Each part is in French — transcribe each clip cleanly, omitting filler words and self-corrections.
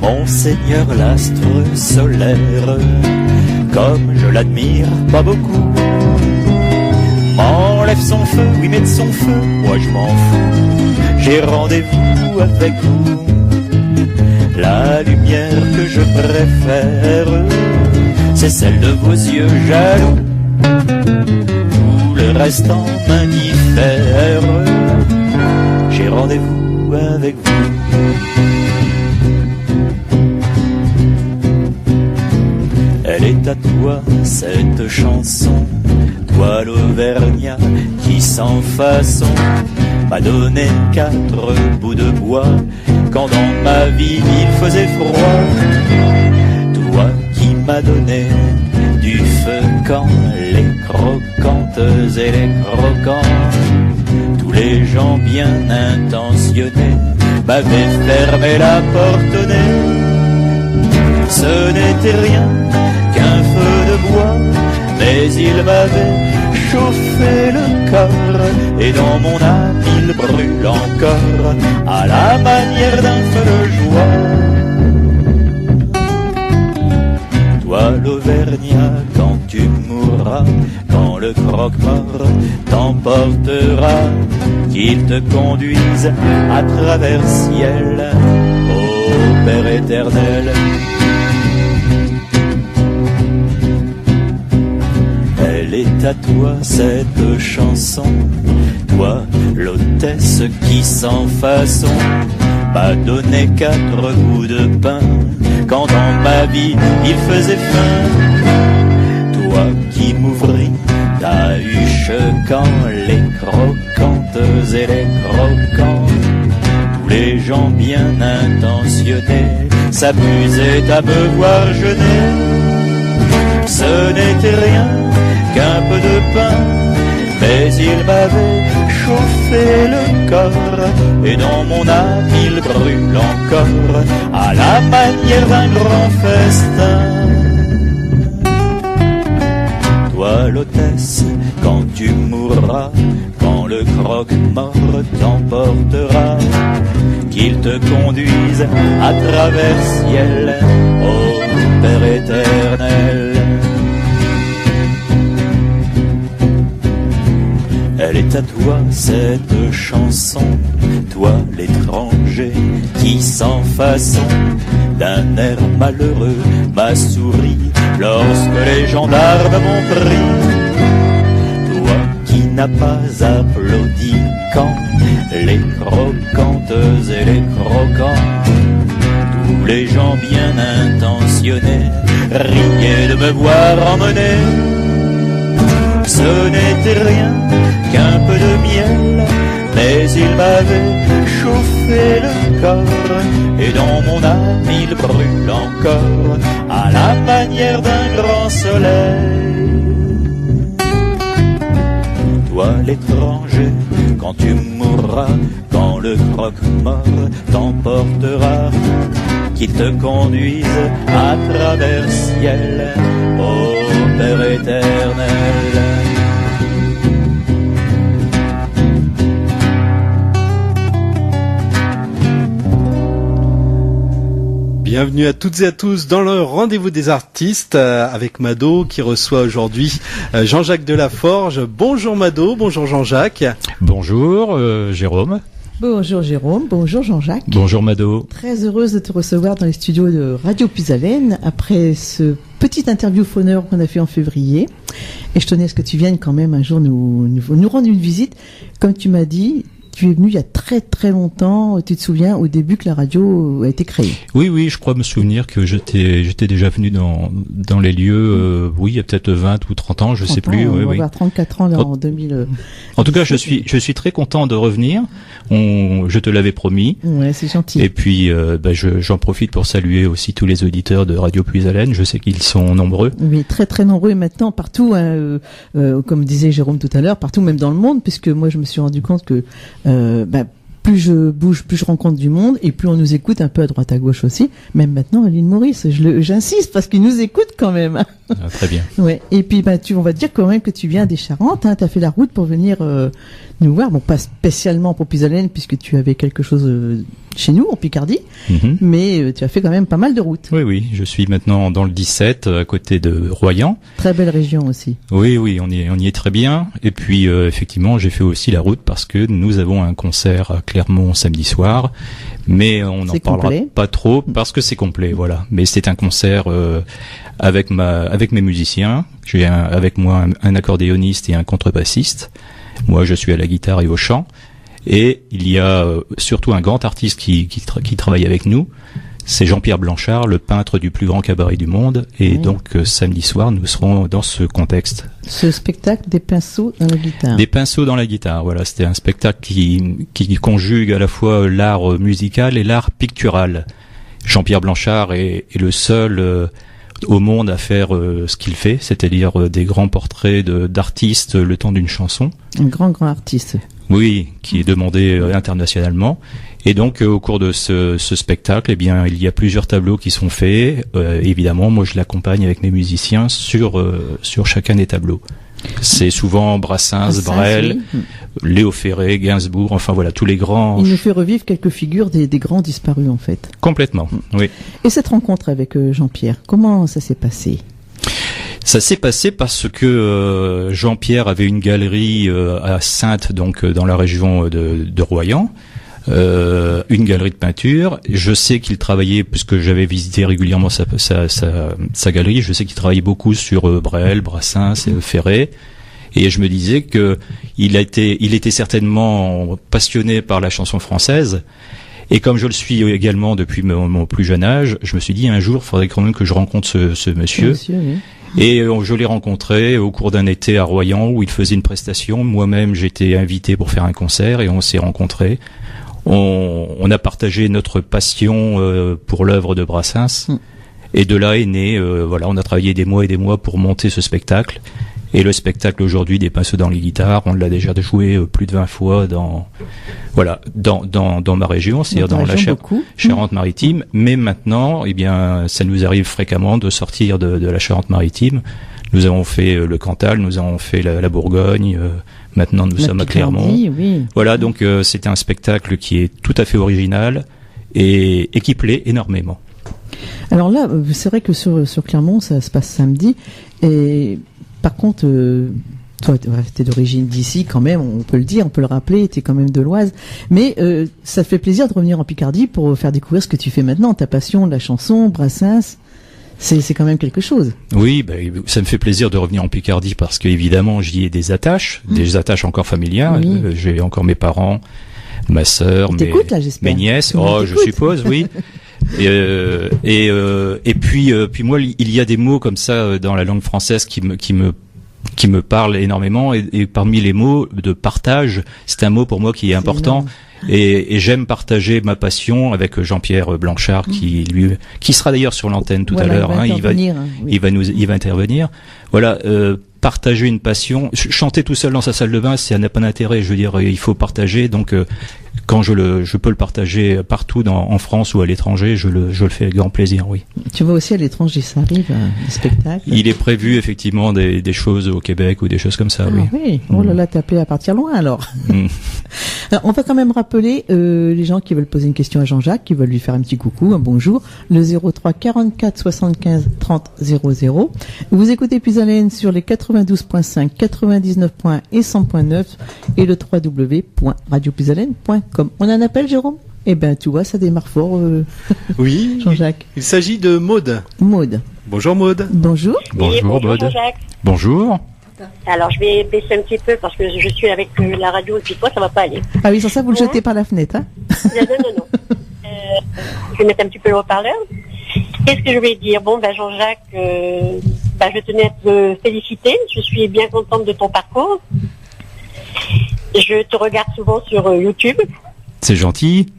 Monseigneur l'astre solaire, comme je l'admire pas beaucoup, m'enlève son feu, oui mais de son feu, moi je m'en fous, j'ai rendez-vous avec vous. La lumière que je préfère, c'est celle de vos yeux jaloux, tout le reste en m'indiffère, j'ai rendez-vous avec vous. Elle est à toi cette chanson, toi l'Auvergnat qui sans façon m'a donné 4 bouts de bois quand dans ma vie il faisait froid. Toi qui m'as donné du feu quand les croquantes et les croquants, tous les gens bien intentionnés m'avaient fermé la porte au nez. Ce n'était rien qu'un feu de bois, mais il m'avait chauffé le corps, et dans mon âme il brûle encore, à la manière d'un feu de joie. Toi l'Auvergnat, quand tu mourras, quand le croque-mort t'emportera, qu'il te conduise à travers ciel, ô Père éternel. Elle est à toi cette chanson, toi l'hôtesse qui sans façon m'a donné 4 bouts de pain quand dans ma vie il faisait faim. Toi qui m'ouvris ta huche quand les croquantes et les croquants, tous les gens bien intentionnés s'amusaient à me voir jeûner. Ce n'était rien qu'un peu de pain, mais il m'avait chauffé le corps, et dans mon âme il brûle encore, à la manière d'un grand festin. Toi l'hôtesse, quand tu mourras, quand le croque-mort t'emportera, qu'il te conduise à travers ciel, ô Père éternel. Elle est à toi cette chanson, toi l'étranger qui sans façon d'un air malheureux m'a souri lorsque les gendarmes m'ont pris. Toi qui n'as pas applaudi quand les croquantes et les croquants, tous les gens bien intentionnés riaient de me voir emmener. Ce n'était rien qu'un peu de miel, mais il m'avait chauffé le corps, et dans mon âme il brûle encore, à la manière d'un grand soleil. Toi l'étranger, quand tu mourras, quand le croque-mort t'emportera, qu'il te conduise à travers ciel, ô Père éternel. Bienvenue à toutes et à tous dans le rendez-vous des artistes avec Mado qui reçoit aujourd'hui Jean-Jacques Delaforge. Bonjour Mado, bonjour Jean-Jacques. Bonjour Jérôme. Bonjour Jérôme, bonjour Jean-Jacques. Bonjour Mado. Très heureuse de te recevoir dans les studios de Radio Puisalène après ce petit interview phoneur qu'on a fait en février. Et je tenais à ce que tu viennes quand même un jour nous rendre une visite. Comme tu m'as dit, tu es venu il y a très très longtemps, tu te souviens, au début que la radio a été créée. Oui, je crois me souvenir que j'étais déjà venu dans les lieux, oui, il y a peut-être 20 ou 30 ans, je sais plus. On oui, va avoir 34 ans là, en 2000. En tout cas, je suis très content de revenir. Je te l'avais promis. Ouais, c'est gentil. Et puis, j'en profite pour saluer aussi tous les auditeurs de Radio Puisalène. Je sais qu'ils sont nombreux. Oui, très très nombreux et maintenant partout, comme disait Jérôme tout à l'heure, partout même dans le monde, puisque moi je me suis rendu compte que plus je bouge, plus je rencontre du monde et plus on nous écoute un peu à droite à gauche aussi. Même maintenant à l'île Maurice, j'insiste parce qu'ils nous écoutent quand même. Ah, très bien. Ouais. Et puis, on va dire quand même que tu viens des Charentes, hein. T'as fait la route pour venir nous voir. Bon, pas spécialement pour Puisalène, puisque tu avais quelque chose chez nous, en Picardie. Mais tu as fait quand même pas mal de routes. Oui, je suis maintenant dans le 17, à côté de Royan. Très belle région aussi. Oui, on y est très bien. Et puis, effectivement, j'ai fait aussi la route parce que nous avons un concert à Clermont samedi soir. Mais on n'en parlera pas trop parce que c'est complet, voilà. Mais c'est un concert avec mes musiciens. J'ai avec moi un accordéoniste et un contrebassiste. Moi, je suis à la guitare et au chant. Et il y a surtout un grand artiste qui travaille avec nous. C'est Jean-Pierre Blanchard, le peintre du plus grand cabaret du monde. Et donc, samedi soir, nous serons dans ce contexte. Ce spectacle des pinceaux dans la guitare. Des pinceaux dans la guitare, voilà. C'était un spectacle qui conjugue à la fois l'art musical et l'art pictural. Jean-Pierre Blanchard est le seul au monde à faire ce qu'il fait, c'est-à-dire des grands portraits d'artistes le temps d'une chanson. Un grand artiste. Oui, qui est demandé internationalement. Et donc, au cours de ce spectacle, eh bien, il y a plusieurs tableaux qui sont faits. Évidemment, moi, je l'accompagne avec mes musiciens sur chacun des tableaux. C'est souvent Brassens, Brel, oui. Léo Ferré, Gainsbourg, enfin voilà, tous les grands... Il nous fait revivre quelques figures des grands disparus, en fait. Complètement, oui. Et cette rencontre avec Jean-Pierre, comment ça s'est passé ? Ça s'est passé parce que Jean-Pierre avait une galerie à Saintes, donc dans la région de Royan, une galerie de peinture. Je sais qu'il travaillait, puisque j'avais visité régulièrement sa galerie, je sais qu'il travaillait beaucoup sur Brel, Brassens, Ferré. Et je me disais que il était certainement passionné par la chanson française. Et comme je le suis également depuis mon plus jeune âge, je me suis dit un jour, il faudrait quand même que je rencontre ce monsieur. Oui. Et je l'ai rencontré au cours d'un été à Royan où il faisait une prestation. Moi-même, j'étais invité pour faire un concert et on s'est rencontrés. On a partagé notre passion pour l'œuvre de Brassens. Et de là est né, on a travaillé des mois et des mois pour monter ce spectacle. Et le spectacle aujourd'hui des pinceaux dans les guitares, on l'a déjà joué plus de 20 fois dans ma région, c'est-à-dire dans la Charente-Maritime. Mais maintenant, eh bien, ça nous arrive fréquemment de sortir de la Charente-Maritime. Nous avons fait le Cantal, nous avons fait la Bourgogne. Maintenant, nous sommes à Clermont. Oui. Voilà, donc c'est un spectacle qui est tout à fait original et qui plaît énormément. Alors là, c'est vrai que sur Clermont, ça se passe samedi. Et par contre, toi, t'es d'origine d'ici quand même, on peut le dire, on peut le rappeler, t'es quand même de l'Oise. Mais ça te fait plaisir de revenir en Picardie pour faire découvrir ce que tu fais maintenant, ta passion de la chanson, Brassens. C'est quand même quelque chose. Oui, ça me fait plaisir de revenir en Picardie parce qu'évidemment, j'y ai des attaches encore familiales. Oui. J'ai encore mes parents, ma sœur, mes nièces. Je suppose, oui. Et puis moi, il y a des mots comme ça dans la langue française qui me parlent énormément. Et parmi les mots de partage, c'est un mot pour moi qui est important. Et j'aime partager ma passion avec Jean-Pierre Blanchard qui sera d'ailleurs sur l'antenne tout à l'heure. Il va intervenir. Voilà, partager une passion. Chanter tout seul dans sa salle de bain, ça n'a pas d'intérêt. Je veux dire, il faut partager. Donc, quand je peux le partager partout en France ou à l'étranger, je le fais avec grand plaisir, oui. Tu vas aussi à l'étranger, ça arrive, des spectacles? Il est prévu effectivement des choses au Québec ou des choses comme ça, oui. Oui. Oh là là, t'es appelé à partir loin alors. Alors, on va quand même rappeler les gens qui veulent poser une question à Jean-Jacques, qui veulent lui faire un petit coucou, un bonjour. Le 03 44 75 30 00. Vous écoutez Puisalène sur les 92.5, 99.1 et 100.9 et le www.radiopuisalène.com. On a un appel, Jérôme? Eh ben, tu vois, ça démarre fort. Oui. Jean-Jacques. Il s'agit de Maude. Maude. Bonjour Maude. Bonjour. Bonjour Maude. Jean-Jacques. Bonjour. Alors, je vais baisser un petit peu parce que je suis avec la radio et puis toi, ça va pas aller. Ah oui, sans ça, vous le jetez par la fenêtre, hein? Non. Je vais mettre un petit peu le haut-parleur. Qu'est-ce que je vais dire? Bon, Jean-Jacques, je tenais à te féliciter. Je suis bien contente de ton parcours. Je te regarde souvent sur YouTube. C'est gentil.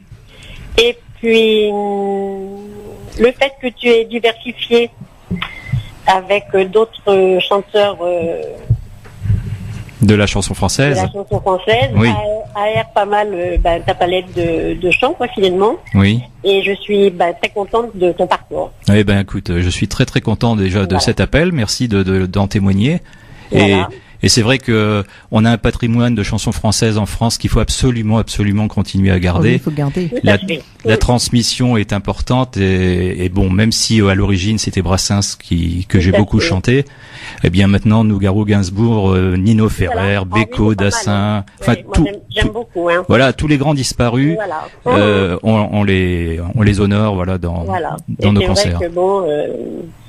Et puis, le fait que tu aies diversifié avec d'autres chanteurs De la chanson de française. la chanson française, Oui. aère pas mal ta palette de chants, quoi, finalement. Oui. Et je suis très contente de ton parcours. Eh ben, écoute, je suis très très content déjà de Voilà. cet appel. Merci d'en témoigner. Voilà. Et c'est vrai que on a un patrimoine de chansons françaises en France qu'il faut absolument continuer à Oh, oui, garder. il faut garder. Tout La, à fait. la transmission est importante et bon, même si à l'origine c'était Brassens que j'ai Tout à beaucoup fait. chanté, eh bien maintenant Nougaro, Gainsbourg, Nino Ferrer, Voilà. Beko, Oui, pas mal, Dassin, hein. enfin Ouais, moi, j'aime beaucoup, hein. voilà, tous les grands disparus, Voilà. on les honore, voilà, dans Voilà. nos Et c'est concerts. vrai que bon,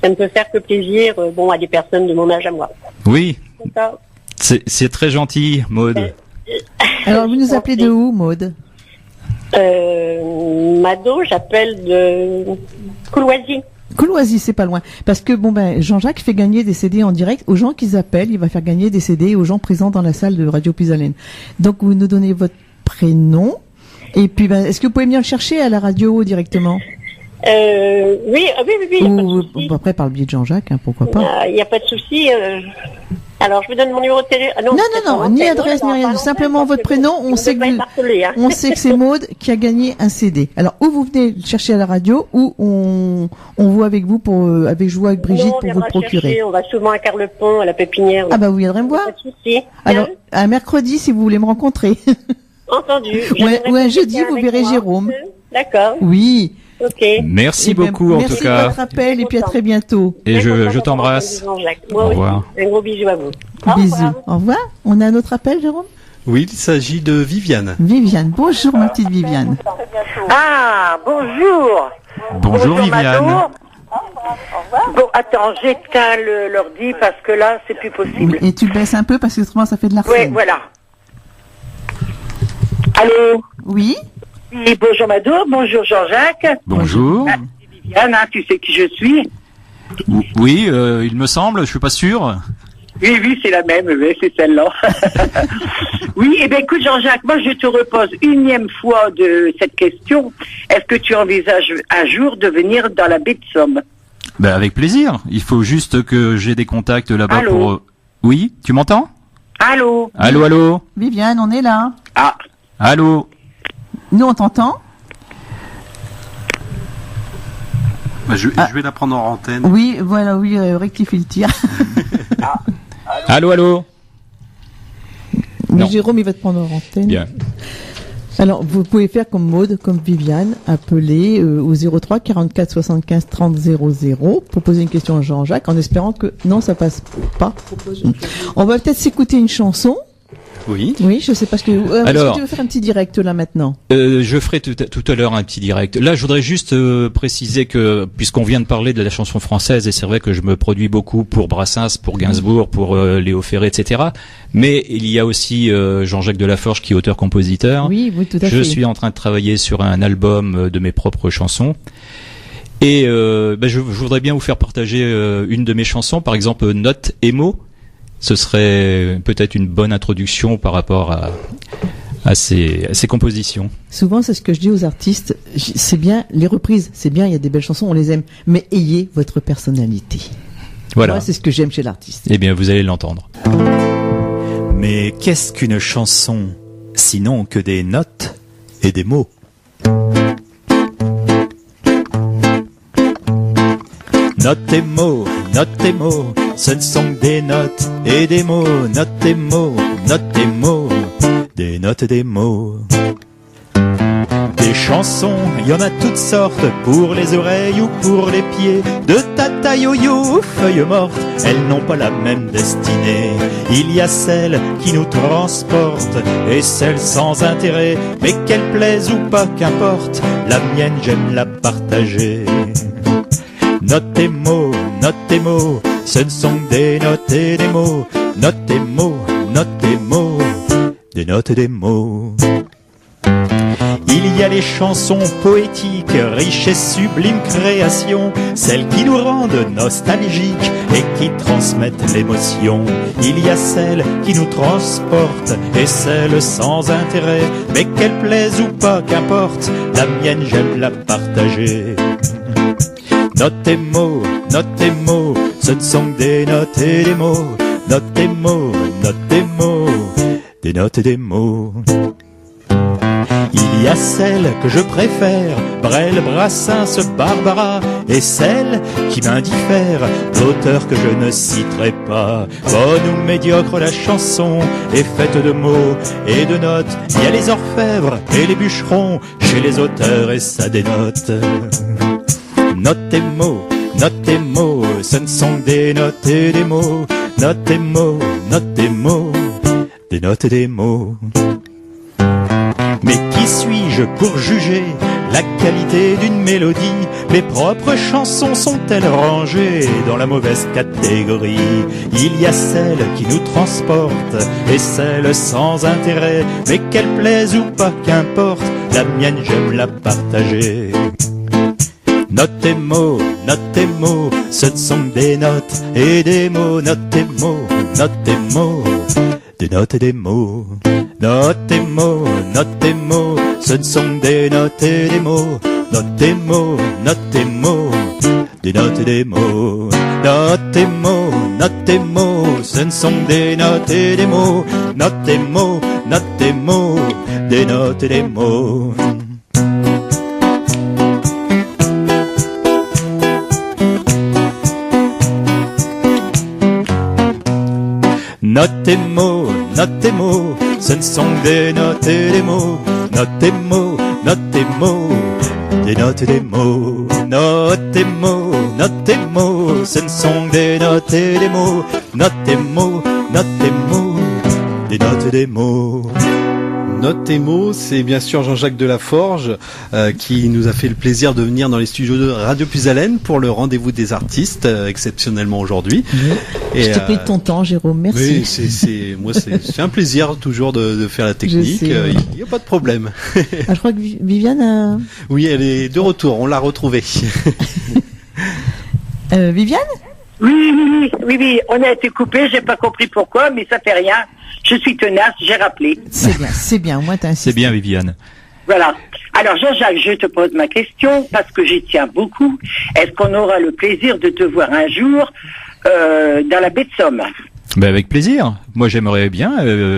ça ne peut faire que plaisir, à des personnes de mon âge à moi. Oui, C'est ça. c'est très gentil, Maud. Alors, vous nous appelez de où, Maud? Mado, j'appelle de Couloisy. Couloisy, c'est pas loin. Parce que Jean-Jacques fait gagner des CD en direct aux gens qu'ils appellent. Il va faire gagner des CD aux gens présents dans la salle de Radio Puisalène. Donc vous nous donnez votre prénom. Et puis, est-ce que vous pouvez venir le chercher à la radio directement? Oui, oui, il n'y a pas de souci. Ou après par le biais de Jean-Jacques, hein, pourquoi pas. Il n'y a pas de souci. Alors, je vous donne mon numéro de télé. Non, ni adresse, ni rien. Simplement votre prénom. On sait que c'est Maud qui a gagné un CD. Alors, ou vous venez le chercher à la radio, ou on voit avec vous joue avec Brigitte pour vous le procurer. On va souvent à Carlepont, à la Pépinière. Ah vous viendrez me voir. Pas de souci. Alors, un mercredi, si vous voulez me rencontrer. Entendu. Ou un jeudi, vous verrez Jérôme. D'accord. Oui. Ok. Merci Eh bien, beaucoup en tout merci de cas. votre appel et puis à très bientôt. Et je t'embrasse. Moi Au aussi. revoir. Un gros bisou à vous. Bisous. Au revoir. On a un autre appel, Jérôme? Oui, il s'agit de Viviane. Viviane. Bonjour, ma petite Viviane. Ah, bonjour. Bonjour Viviane. Mado. Bon, attends, j'éteins l'ordi parce que là, c'est plus possible. Et tu baisses un peu parce que autrement ça fait de Oui, l'arsène. voilà. Allô? Oui. Oui, bonjour Mado, bonjour Jean-Jacques. Bonjour. Ah, c'est Viviane, hein, tu sais qui je suis? Oui, il me semble, je suis pas sûr. Oui, c'est la même, oui, c'est celle-là. Oui, eh bien écoute Jean-Jacques, moi je te repose unième fois de cette question. Est-ce que tu envisages un jour de venir dans la baie de Somme? Ben avec plaisir. Il faut juste que j'ai des contacts là-bas Allô pour. Oui, tu m'entends? Allô? Allô. Viviane, on est là. Ah, Allô. Nous, on t'entend? Je vais la prendre en antenne. Oui, voilà, oui, rectifie le tir. Allô. Mais Non. Jérôme, il va te prendre en antenne. Bien. Alors, vous pouvez faire comme Maud, comme Viviane, appeler au 03 44 75 30 00 pour poser une question à Jean-Jacques en espérant que non, ça passe pas. On va peut-être s'écouter une chanson. Oui. Oui, je sais pas ce que. Est-ce Alors- que tu veux faire un petit direct là maintenant? Je ferai tout à l'heure un petit direct. Là, je voudrais juste préciser que, puisqu'on vient de parler de la chanson française, et c'est vrai que je me produis beaucoup pour Brassens, pour Gainsbourg, pour Léo Ferré, etc. Mais il y a aussi Jean-Jacques Delaforge qui est auteur-compositeur. Oui, tout à fait. Je suis en train de travailler sur un album de mes propres chansons. Et je voudrais bien vous faire partager une de mes chansons, par exemple Note et mots. Ce serait peut-être une bonne introduction par rapport à ces compositions. Souvent, c'est ce que je dis aux artistes. C'est bien, les reprises, c'est bien, il y a des belles chansons, on les aime. Mais ayez votre personnalité. Voilà. Moi, c'est ce que j'aime chez l'artiste. Eh bien, vous allez l'entendre. Mais qu'est-ce qu'une chanson, sinon que des notes et des mots? Notes et mots, ce ne sont que des notes et des mots. Notes et mots, des notes et des mots. Des chansons, il y en a toutes sortes, pour les oreilles ou pour les pieds. De tata yo-yo, feuilles mortes, elles n'ont pas la même destinée. Il y a celles qui nous transportent et celles sans intérêt. Mais qu'elles plaisent ou pas, qu'importe, la mienne j'aime la partager. Notes et mots, ce ne sont que des notes et des mots. Notes et mots, des notes et des mots. Il y a les chansons poétiques, riches et sublimes créations, celles qui nous rendent nostalgiques et qui transmettent l'émotion. Il y a celles qui nous transportent et celles sans intérêt, mais qu'elles plaisent ou pas, qu'importe, la mienne j'aime la partager. Notes et mots, ce ne sont que des notes et des mots. note tes mots, note tes mots, des notes et des mots. Il y a celle que je préfère, Brel, Brassens, Barbara, et celle qui m'indiffère, d'auteur que je ne citerai pas. Bonne ou médiocre, la chanson est faite de mots et de notes. Il y a les orfèvres et les bûcherons, chez les auteurs et ça dénote. Note tes mots, ce ne sont que des notes et des mots. Note tes mots, des notes et des mots. Mais qui suis-je pour juger la qualité d'une mélodie? Mes propres chansons sont-elles rangées dans la mauvaise catégorie? Il y a celles qui nous transportent et celles sans intérêt, mais qu'elles plaisent ou pas, qu'importe, la mienne j'aime la partager. Note tes mots, ce ne sont que des notes et des mots. Note tes mots, des notes et des mots. Note tes mots, ce ne sont que des notes et des mots. Note tes mots, des notes et des mots. Note tes mots, ce ne sont que des notes et des mots. Note tes mots, des notes et des mots. Note tes mots, ce ne sont que des notes et des mots. Note tes mots, des notes et des mots. Note tes mots, ce ne sont que des notes et des mots. Note tes mots, des notes et des mots. Note tes mots, c'est bien sûr Jean-Jacques Delaforge qui nous a fait le plaisir de venir dans les studios de Radio Puisalène pour le rendez-vous des artistes, exceptionnellement aujourd'hui. Je t'ai pris ton temps, Jérôme, merci. Oui, c'est un plaisir toujours de faire la technique, il n'y a pas de problème. Je crois que Viviane a... Oui, elle est de retour, on l'a retrouvée. Viviane ? Oui, on a été coupé, j'ai pas compris pourquoi, mais ça fait rien. Je suis tenace, j'ai rappelé. C'est bien, au moins t'as insisté. C'est bien, Viviane. Voilà. Alors Jean-Jacques, je te pose ma question parce que j'y tiens beaucoup. Est-ce qu'on aura le plaisir de te voir un jour dans la baie de Somme? Ben avec plaisir. Moi, j'aimerais bien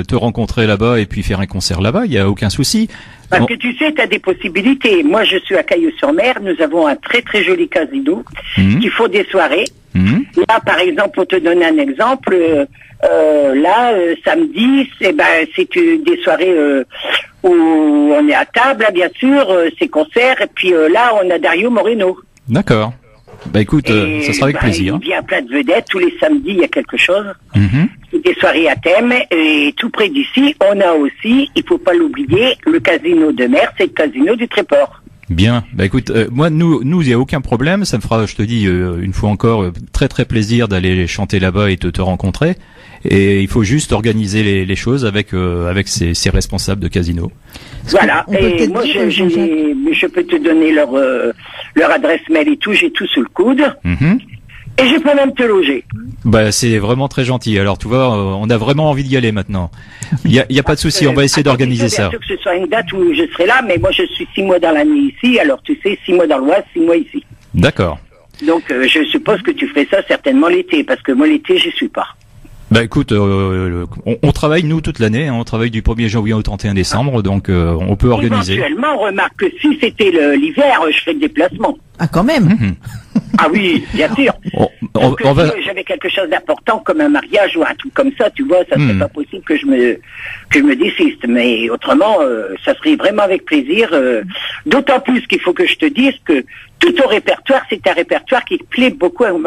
te rencontrer là-bas et puis faire un concert là-bas. Il y a aucun souci. Parce que tu sais, tu as des possibilités. Moi, je suis à Cailleux-sur-Mer. Nous avons un très très joli casino qui font des soirées. Là, par exemple, pour te donner un exemple, samedi, c'est des soirées où on est à table, là, bien sûr, c'est concert. Et puis là, on a Dario Moreno. D'accord. Bah écoute, ça sera avec plaisir. Il vient plein de vedettes, tous les samedis il y a quelque chose. C'est des soirées à thème et tout près d'ici, on a aussi, il faut pas l'oublier, le casino de mer, c'est le casino du Tréport. Bien, bah écoute, moi nous il y a aucun problème, ça me fera, je te dis une fois encore, très très plaisir d'aller chanter là-bas et te rencontrer. Et il faut juste organiser les choses avec ces responsables de casino. Voilà. Et moi je peux te donner leur adresse mail et tout, j'ai tout sous le coude. Et je peux même te loger. Bah c'est vraiment très gentil. Alors tu vois, on a vraiment envie d'y aller maintenant. Il y a pas de souci, on va essayer d'organiser ça. Bien sûr que ce soit une date où je serai là, mais moi je suis 6 mois dans l'année ici, alors tu sais, 6 mois dans l'Oise, 6 mois ici. D'accord. Donc je suppose que tu ferais ça certainement l'été, parce que moi l'été j'y suis pas. Bah écoute, on travaille nous toute l'année, hein, on travaille du 1er janvier au 31 décembre, donc on peut organiser. Éventuellement, remarque que si c'était l'hiver, je ferais le déplacement. Ah quand même. Ah oui, bien sûr. J'avais quelque chose d'important comme un mariage ou un truc comme ça, tu vois, ça serait pas possible que je me désiste. Mais autrement, ça serait vraiment avec plaisir. D'autant plus qu'il faut que je te dise que tout ton répertoire, c'est un répertoire qui plaît beaucoup à mon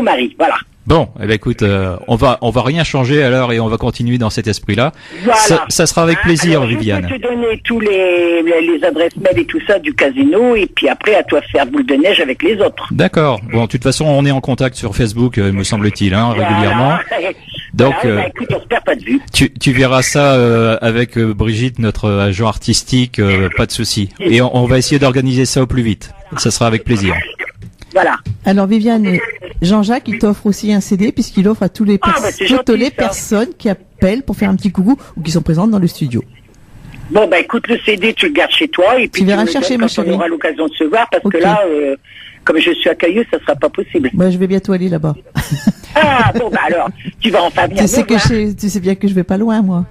mari, voilà. Bon, eh ben écoute, on va rien changer alors et on va continuer dans cet esprit-là. Voilà. Ça sera avec plaisir, alors, Viviane. Je vais te donner tous les adresses mail et tout ça du casino et puis après à toi de faire boule de neige avec les autres. D'accord. Bon, de toute façon, on est en contact sur Facebook, me semble-t-il, hein, régulièrement. Donc, écoute, on se perd pas de vue. Tu verras ça avec Brigitte, notre agent artistique, pas de souci. Et on va essayer d'organiser ça au plus vite. Ça sera avec plaisir. Voilà. Alors Viviane, Jean-Jacques, il t'offre aussi un CD puisqu'il offre à tous les personnes qui appellent pour faire un petit coucou ou qui sont présentes dans le studio. Bon, bah écoute, le CD, tu le gardes chez toi et puis tu verras chercher, ma chérie. On aura l'occasion de se voir parce que là, comme je suis à Caillou, ça sera pas possible. Moi, je vais bientôt aller là-bas. Ah, bon, bah alors, tu vas enfin bien. Tu sais bien que je vais pas loin, moi.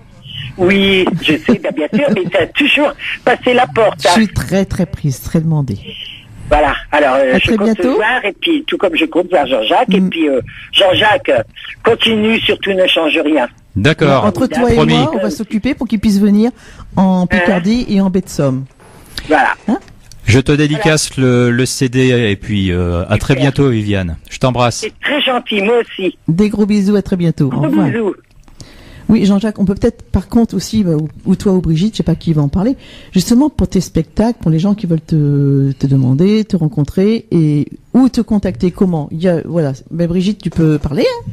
Oui, je sais, bien sûr, mais tu as toujours passé la porte. Je suis très, très prise, très demandée. Voilà, alors je compte bientôt. te voir, et puis tout comme je compte voir Jean-Jacques, et puis Jean-Jacques, continue, surtout ne change rien. D'accord. Entre toi et Promis. moi, on va s'occuper pour qu'il puisse venir en Picardie et en baie de Somme. Voilà. Hein? Je te dédicace le CD et puis à très bientôt, Viviane. Je t'embrasse. C'est très gentil, moi aussi. Des gros bisous, à très bientôt. Au revoir. Bisous. Oui, Jean-Jacques, on peut peut-être par contre aussi, ou toi ou Brigitte, je sais pas qui va en parler, justement pour tes spectacles, pour les gens qui veulent te demander, te rencontrer et ou te contacter. Comment? Voilà. Ben Brigitte, tu peux parler, hein?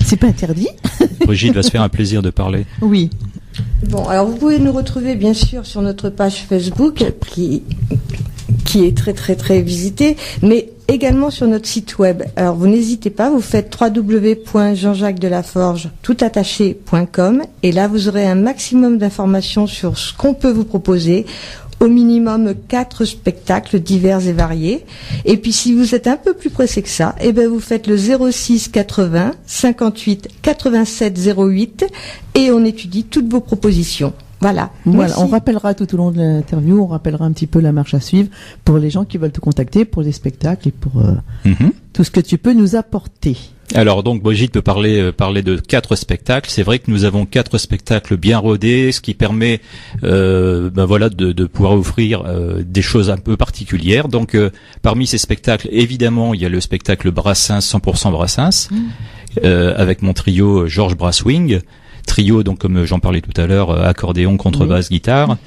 C'est pas interdit. Brigitte va se faire un plaisir de parler. Oui. Bon, alors vous pouvez nous retrouver bien sûr sur notre page Facebook qui est très très très visitée, mais également sur notre site web. Alors vous n'hésitez pas, vous faites www.jeanjacquesdelaforge.com et là vous aurez un maximum d'informations sur ce qu'on peut vous proposer. Au minimum 4 spectacles divers et variés. Et puis si vous êtes un peu plus pressé que ça, eh ben vous faites le 06 80 58 87 08 et on étudie toutes vos propositions. Voilà. Voilà, on rappellera tout au long de l'interview, on rappellera un petit peu la marche à suivre pour les gens qui veulent te contacter, pour les spectacles et pour tout ce que tu peux nous apporter. Alors donc Brigitte peut parler de 4 spectacles. C'est vrai que nous avons 4 spectacles bien rodés, ce qui permet de pouvoir offrir des choses un peu particulières. Donc parmi ces spectacles, évidemment, il y a le spectacle Brassens 100% Brassens avec mon trio Georges Brasswing. Trio, donc comme j'en parlais tout à l'heure, accordéon, contrebasse, guitare,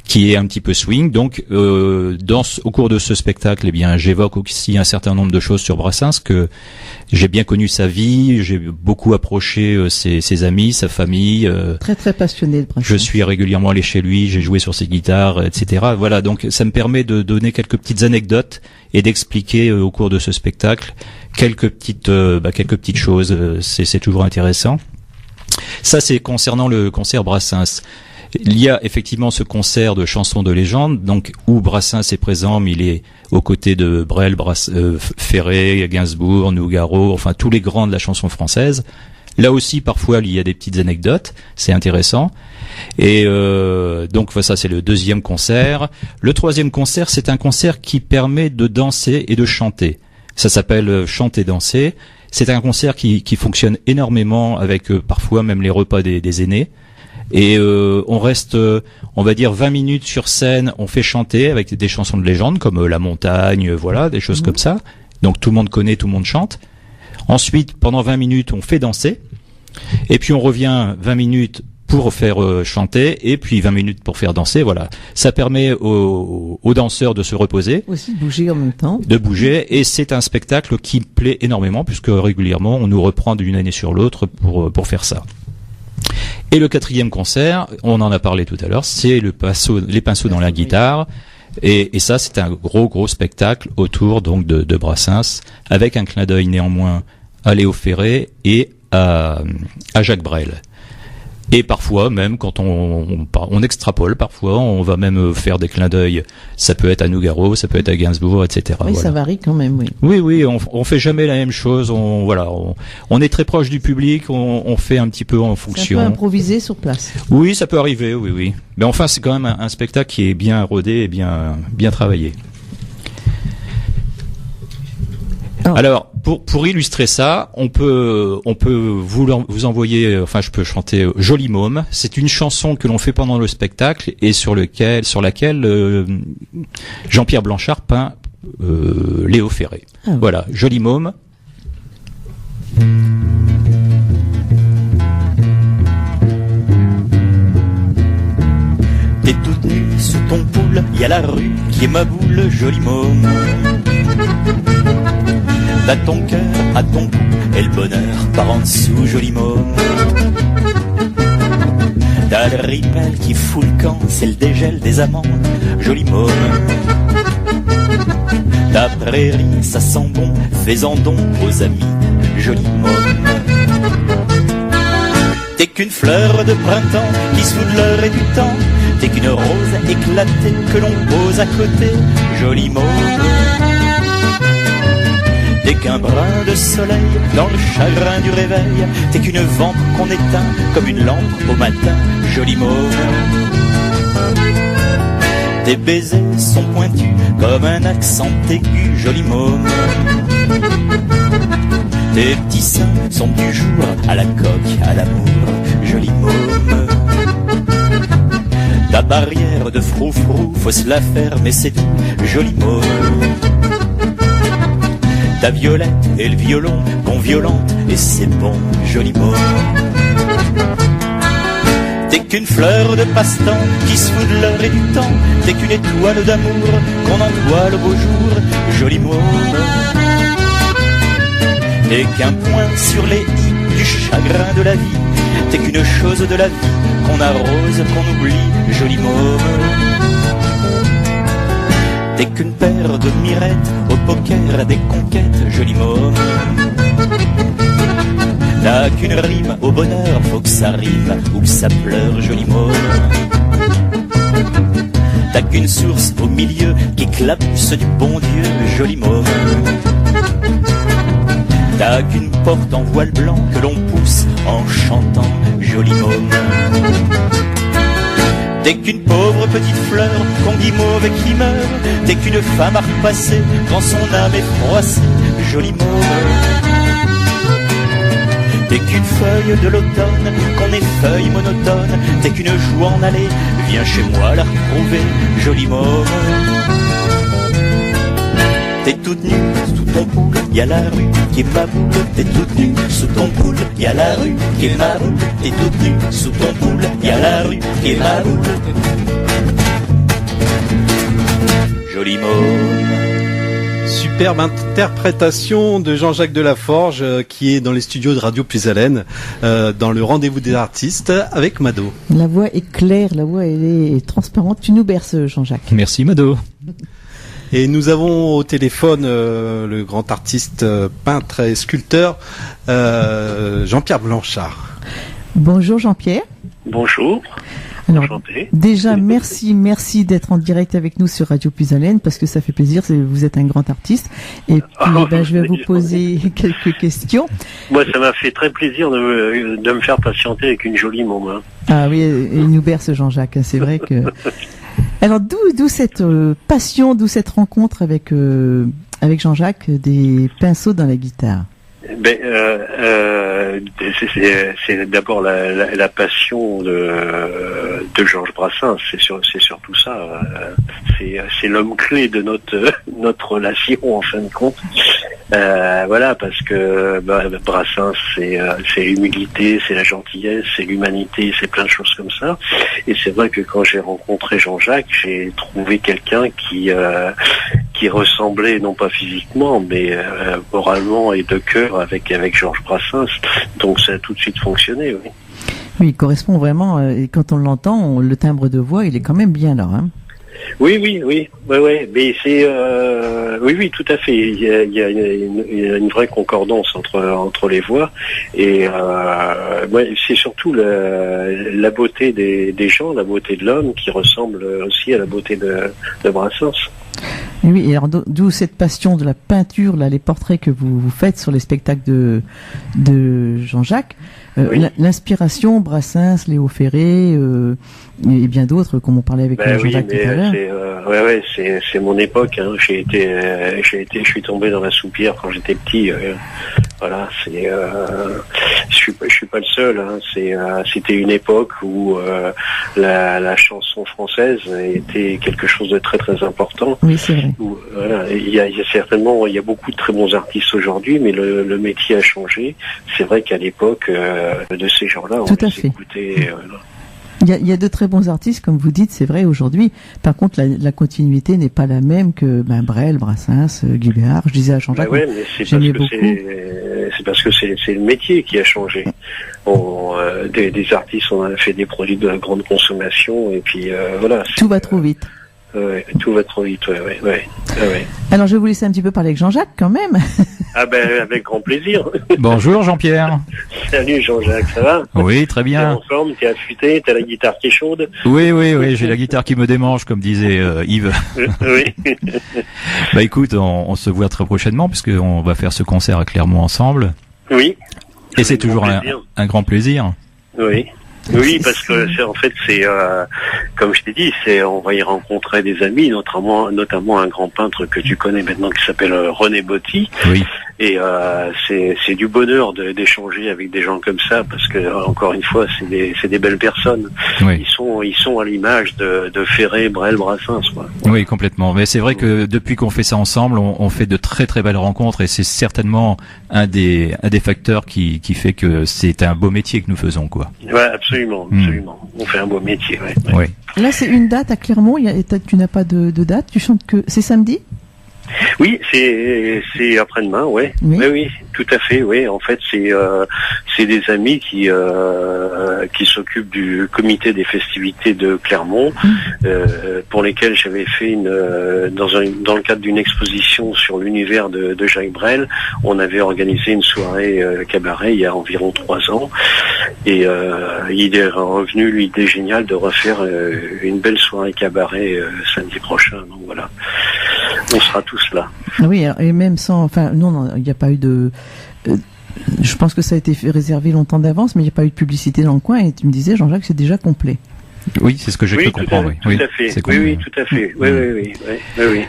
qui est un petit peu swing. Donc, au cours de ce spectacle, eh bien, j'évoque aussi un certain nombre de choses sur Brassens, que j'ai bien connu sa vie, j'ai beaucoup approché ses amis, sa famille. Très très passionné de Brassens. Je suis régulièrement allé chez lui, j'ai joué sur ses guitares, etc. Voilà, donc ça me permet de donner quelques petites anecdotes et d'expliquer au cours de ce spectacle quelques petites choses. C'est toujours intéressant. Ça, c'est concernant le concert Brassens. Il y a effectivement ce concert de chansons de légende, donc où Brassens est présent, mais il est aux côtés de Brel, Ferré, Gainsbourg, Nougaro, enfin tous les grands de la chanson française. Là aussi, parfois, il y a des petites anecdotes, c'est intéressant. Et donc ça, c'est le deuxième concert. Le troisième concert, c'est un concert qui permet de danser et de chanter. Ça s'appelle Chanter, danser. C'est un concert qui fonctionne énormément avec parfois même les repas des aînés. Et on reste, on va dire 20 minutes sur scène, on fait chanter avec des chansons de légende comme La Montagne, voilà, des choses comme ça. Donc tout le monde connaît, tout le monde chante. Ensuite, pendant 20 minutes, on fait danser. Et puis on revient 20 minutes pour faire chanter et puis 20 minutes pour faire danser, voilà. Ça permet aux danseurs de se reposer. Aussi de bouger en même temps. De bouger, et c'est un spectacle qui plaît énormément puisque régulièrement on nous reprend d'une année sur l'autre pour faire ça. Et le quatrième concert, on en a parlé tout à l'heure, c'est les pinceaux dans la guitare. Et ça, c'est un gros spectacle autour donc de Brassens, avec un clin d'œil néanmoins à Léo Ferré et à Jacques Brel. Et parfois, même quand on extrapole, parfois on va même faire des clins d'œil. Ça peut être à Nougaro, ça peut être à Gainsbourg, etc. Oui, voilà. Ça varie quand même, oui. Oui, on fait jamais la même chose. On est très proche du public. On fait un petit peu en fonction. C'est un peu improvisé sur place. Oui, ça peut arriver. Oui. Mais enfin, c'est quand même un spectacle qui est bien rodé et bien travaillé. Alors, pour illustrer ça, on peut vous envoyer, enfin, je peux chanter Joli Môme. C'est une chanson que l'on fait pendant le spectacle et sur laquelle Jean-Pierre Blanchard peint Léo Ferré. Ah, voilà, Joli Môme. T'es toute nue sous ton poule, y a la rue qui est ma boule, Joli Môme. T'as ton cœur à ton cou et le bonheur par en dessous, Joli Môme. T'as le ripel qui fout le camp, c'est le dégel des amandes, Joli Môme. Ta prairie, ça sent bon, fais-en don aux amis, Joli Môme. T'es qu'une fleur de printemps qui sous l'heure et du temps. T'es qu'une rose éclatée que l'on pose à côté, Joli Môme. T'es qu'un brin de soleil dans le chagrin du réveil. T'es qu'une vente qu'on éteint comme une lampe au matin. Joli môme. Tes baisers sont pointus comme un accent aigu. Joli môme. Tes petits seins sont du jour à la coque, à l'amour. Joli môme. Ta barrière de froufrou, faut se la faire, mais c'est tout. Joli môme. Ta violette et le violon qu'on violente, et c'est bon. Joli môme. T'es qu'une fleur de passe-temps qui se fout de l'heure et du temps. T'es qu'une étoile d'amour qu'on envoie le beau jour. Joli môme. T'es qu'un point sur les i du chagrin de la vie. T'es qu'une chose de la vie qu'on arrose, qu'on oublie. Joli môme. T'es qu'une paire de mirettes au poker des conquêtes. Joli môme. T'as qu'une rime au bonheur, faut que ça rime ou que ça pleure. Joli môme. T'as qu'une source au milieu qui clapse du bon Dieu. Joli môme. T'as qu'une porte en voile blanc que l'on pousse en chantant. Joli môme. T'es qu'une pauvre petite fleur qu'on guimauve et qui meurt. T'es qu'une femme à repasser quand son âme est froissée. Joli môme. T'es qu'une feuille de l'automne qu'on effeuille monotone. T'es qu'une joie en aller, viens chez moi la retrouver. Joli môme. T'es toute nue sous ton poule, y a la rue qui est ma boule. T'es toute nue sous ton poule, y a la rue qui est ma boule. T'es toute nue sous ton poule, y a la rue qui est ma boule. Joli môme. Superbe interprétation de Jean-Jacques Delaforge qui est dans les studios de Radio Puisalène dans le rendez-vous des artistes avec Mado. La voix est claire, la voix elle est transparente. Tu nous berces, Jean-Jacques. Merci Mado. Et nous avons au téléphone le grand artiste peintre et sculpteur Jean-Pierre Blanchard. Bonjour Jean-Pierre. Bonjour. Alors, enchanté. Déjà, merci d'être en direct avec nous sur Radio Puisalène parce que ça fait plaisir, vous êtes un grand artiste. Et puis, je vais vous poser quelques questions. Moi, ça m'a fait très plaisir de me faire patienter avec une jolie môme. Ah oui, il nous berce Jean-Jacques, c'est vrai que... Alors, d'où cette passion, d'où cette rencontre avec Jean-Jacques des pinceaux dans la guitare? C'est d'abord la passion de Georges Brassens, c'est surtout ça. C'est l'homme clé de notre relation en fin de compte. Voilà, parce que Brassens, c'est l'humilité, c'est la gentillesse, c'est l'humanité, c'est plein de choses comme ça. Et c'est vrai que quand j'ai rencontré Jean-Jacques, j'ai trouvé quelqu'un qui ressemblait, non pas physiquement, mais moralement et de cœur avec Georges Brassens. Donc ça a tout de suite fonctionné, oui. Oui, il correspond vraiment, et quand on l'entend, le timbre de voix, il est quand même bien là, hein. Oui, mais c'est oui, tout à fait. Il y a une vraie concordance entre les voix et c'est surtout la beauté des gens, la beauté de l'homme qui ressemble aussi à la beauté de Brassens. Oui, et alors d'où cette passion de la peinture, là, les portraits que vous faites sur les spectacles de Jean-Jacques. Oui. L'inspiration, Brassens, Léo Ferré et bien d'autres, comme on parlait avec Jean-Jacques tout à l'heure. C'est mon époque. Hein. Je suis tombé dans la soupière quand j'étais petit. Voilà, je suis pas le seul. Hein. C'était une époque où la chanson française était quelque chose de très très important. Oui, c'est vrai. Voilà, il y a beaucoup de très bons artistes aujourd'hui, mais le métier a changé. C'est vrai qu'à l'époque de ces gens-là, on les écoutait. Il y a de très bons artistes, comme vous dites, c'est vrai aujourd'hui. Par contre, la continuité n'est pas la même que Brel, Brassens, Guy Béard. Je disais à Jean-Jacques, j'aimais beaucoup. C'est parce que c'est le métier qui a changé. Des artistes, on a fait des produits de grande consommation et puis voilà. Tout va trop vite. tout va trop vite, ouais. Alors je vais vous laisser un petit peu parler avec Jean-Jacques quand même. Ah ben, avec grand plaisir. Bonjour Jean-Pierre. Salut Jean-Jacques, ça va? Oui, très T'es bien. en forme, t'es affûté, t'as la guitare qui est chaude? Oui, j'ai la guitare qui me démange, comme disait Yves. Oui. Bah écoute, on se voit très prochainement, puisqu'on va faire ce concert à Clermont ensemble. Oui. Et c'est toujours un grand plaisir. Oui, parce que c'est comme je t'ai dit, on va y rencontrer des amis, notamment un grand peintre que tu connais maintenant qui s'appelle René Botti. Oui. Et c'est du bonheur d'échanger avec des gens comme ça, parce que encore une fois, c'est des belles personnes. Oui. Ils sont à l'image de Ferré, Brel, Brassens, quoi. Oui, complètement. Mais c'est vrai que depuis qu'on fait ça ensemble, on fait de très très belles rencontres, et c'est certainement un des facteurs qui fait que c'est un beau métier que nous faisons, quoi. Ouais, absolument. On fait un beau métier, ouais. Oui. Là c'est une date à Clermont, tu n'as pas de date, tu chantes que... C'est samedi? Oui, c'est après-demain, ouais. Oui, tout à fait, oui. En fait, c'est des amis qui s'occupent du comité des festivités de Clermont, pour lesquels j'avais fait dans le cadre d'une exposition sur l'univers de Jacques Brel. On avait organisé une soirée cabaret il y a environ 3 ans, et il est revenu l'idée géniale de refaire une belle soirée cabaret samedi prochain. Donc voilà, on sera tous là. Oui, et même non, il n'y a pas eu de... je pense que ça a été réservé longtemps d'avance, mais il n'y a pas eu de publicité dans le coin, et tu me disais, Jean-Jacques, c'est déjà complet. Oui, c'est ce que j'ai cru comprendre. Tout à fait. Oui, tout à fait. Oui.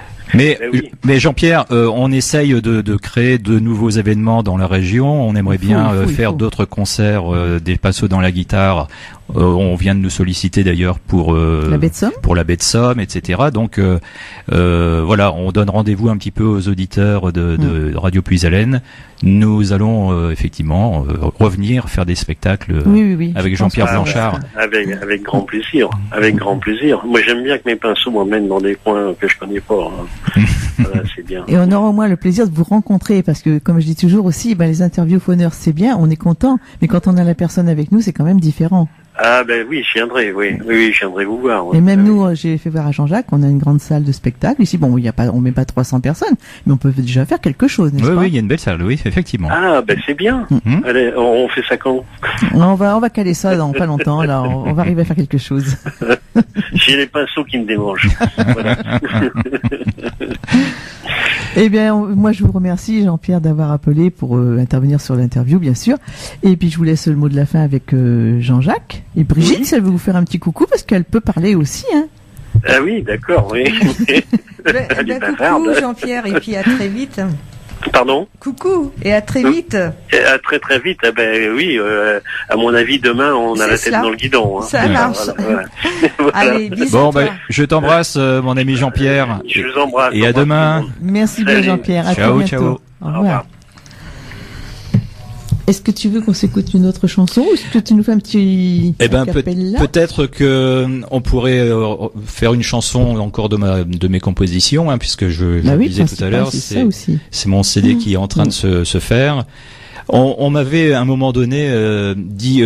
Mais Jean-Pierre, on essaye de créer de nouveaux événements dans la région. On aimerait bien faire d'autres concerts, des passos dans la guitare. On vient de nous solliciter d'ailleurs pour la baie de Somme, etc. Donc voilà, on donne rendez-vous un petit peu aux auditeurs de Radio Puisalène. Nous allons effectivement revenir faire des spectacles avec Jean-Pierre Blanchard. Avec grand plaisir. Moi, j'aime bien que mes pinceaux m'emmènent dans des coins que je connais pas. Voilà, c'est bien. Et on aura au moins le plaisir de vous rencontrer, parce que comme je dis toujours aussi, les interviews-phoneurs c'est bien, on est content, mais quand on a la personne avec nous, c'est quand même différent. Ah ben oui, je viendrai vous voir. Et même nous, j'ai fait voir à Jean-Jacques, on a une grande salle de spectacle ici. Bon, on met pas 300 personnes, mais on peut déjà faire quelque chose, n'est-ce pas? Oui, il y a une belle salle, oui, effectivement. Ah ben c'est bien. Allez, on fait ça quand? On va caler ça dans pas longtemps. Là, on va arriver à faire quelque chose. J'ai les pinceaux qui me démangent. Voilà. Eh bien, moi je vous remercie Jean-Pierre d'avoir appelé pour intervenir sur l'interview, bien sûr. Et puis je vous laisse le mot de la fin avec Jean-Jacques. Et Brigitte, si elle veut vous faire un petit coucou, parce qu'elle peut parler aussi, hein. Ah oui, d'accord, oui. Coucou Jean-Pierre, et puis à très vite. Pardon? Coucou, et à très vite. À très très vite. Ah ben oui, à mon avis, demain, on a la tête dans le guidon. Hein. Ça marche. Voilà. Allez, bisous. Bon, je t'embrasse, mon ami Jean-Pierre. Je vous embrasse. Et à demain. Merci bien Jean-Pierre. À ciao, très bientôt. Au revoir. Est-ce que tu veux qu'on s'écoute une autre chanson, ou est-ce que tu nous fais un petit peut-être que on pourrait faire une chanson encore de mes compositions, puisque je disais tout à l'heure, c'est mon CD qui est en train de se faire. On m'avait à un moment donné dit,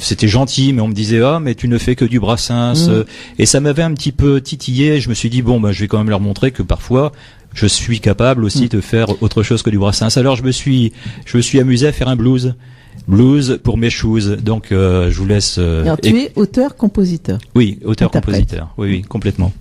c'était gentil, mais on me disait mais tu ne fais que du Brassens, et ça m'avait un petit peu titillé. Je me suis dit je vais quand même leur montrer que parfois je suis capable aussi de faire autre chose que du Brassens. Alors je me suis amusé à faire un blues pour mes shoes. Donc je vous laisse. Alors tu es auteur-compositeur. Oui, auteur-compositeur. Oui, complètement.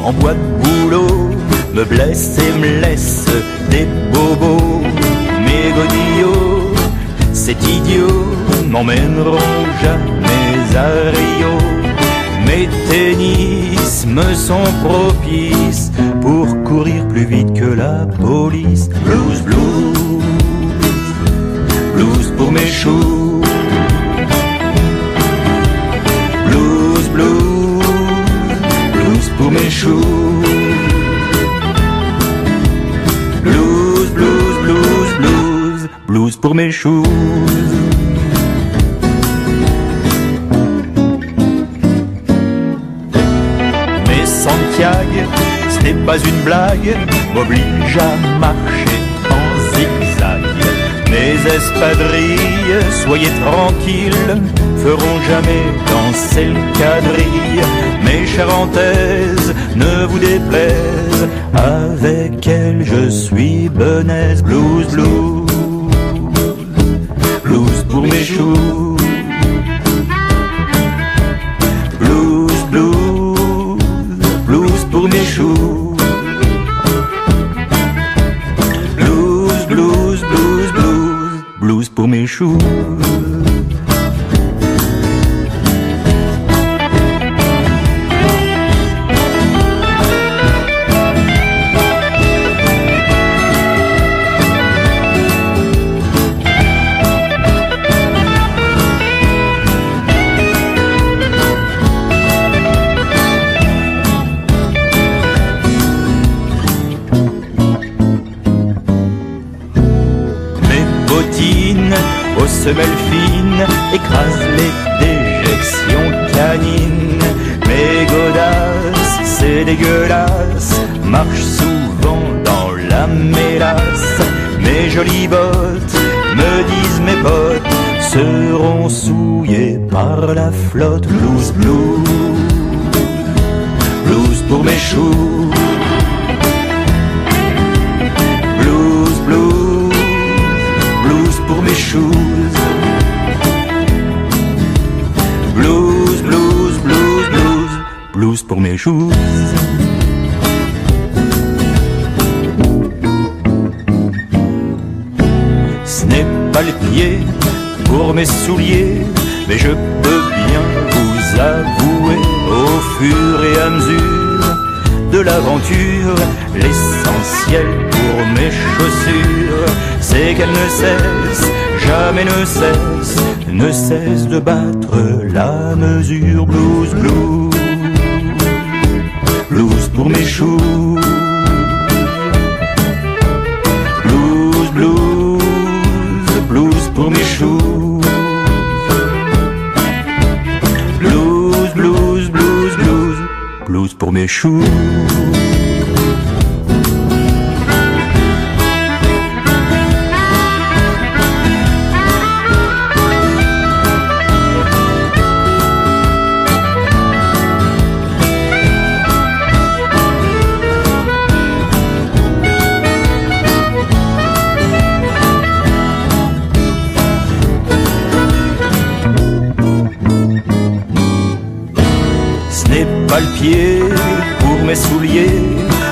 En bois de boulot me blesse et me laisse des bobos. Mes godillots, c'est idiot, m'emmèneront jamais à Rio. Mes tennis me sont propices pour courir plus vite que la police. Blues, blues, blues pour mes choux. Blues, blues, blues pour mes choux. Blues, blues, blues, blues, blues pour mes choux. Mais Santiago, ce n'est pas une blague, m'oblige à marcher en zigzag. Mes espadrilles, soyez tranquilles, feront jamais danser le quadrille. Mes charentaises, ne vous déplaise, avec elles je suis benaise. Blues, blues, blues pour mes choux. Blues, blues, blues pour mes choux. Blues, blues, blues, blues, blues pour mes choux. Aux semelles fines écrasent les déjections canines. Mes godasses, c'est dégueulasse, marchent souvent dans la mélasse. Mes jolies bottes, me disent mes potes, seront souillées par la flotte. Blues, blues, blues pour mes choux. Blues, blues, blues pour mes choux. Blues, blues, blues, blues, blues pour mes choux. Ce n'est pas le pied pour mes souliers, mais je peux bien vous avouer, au fur et à mesure de l'aventure, l'essentiel pour mes chaussures, c'est qu'elles ne cessent, jamais ne cessent de battre la mesure. Blues, blues, blues pour mes choux. Blues, blues, blues pour mes choux. Blues, blues, blues, blues, blues pour mes choux. Pas le pied pour mes souliers,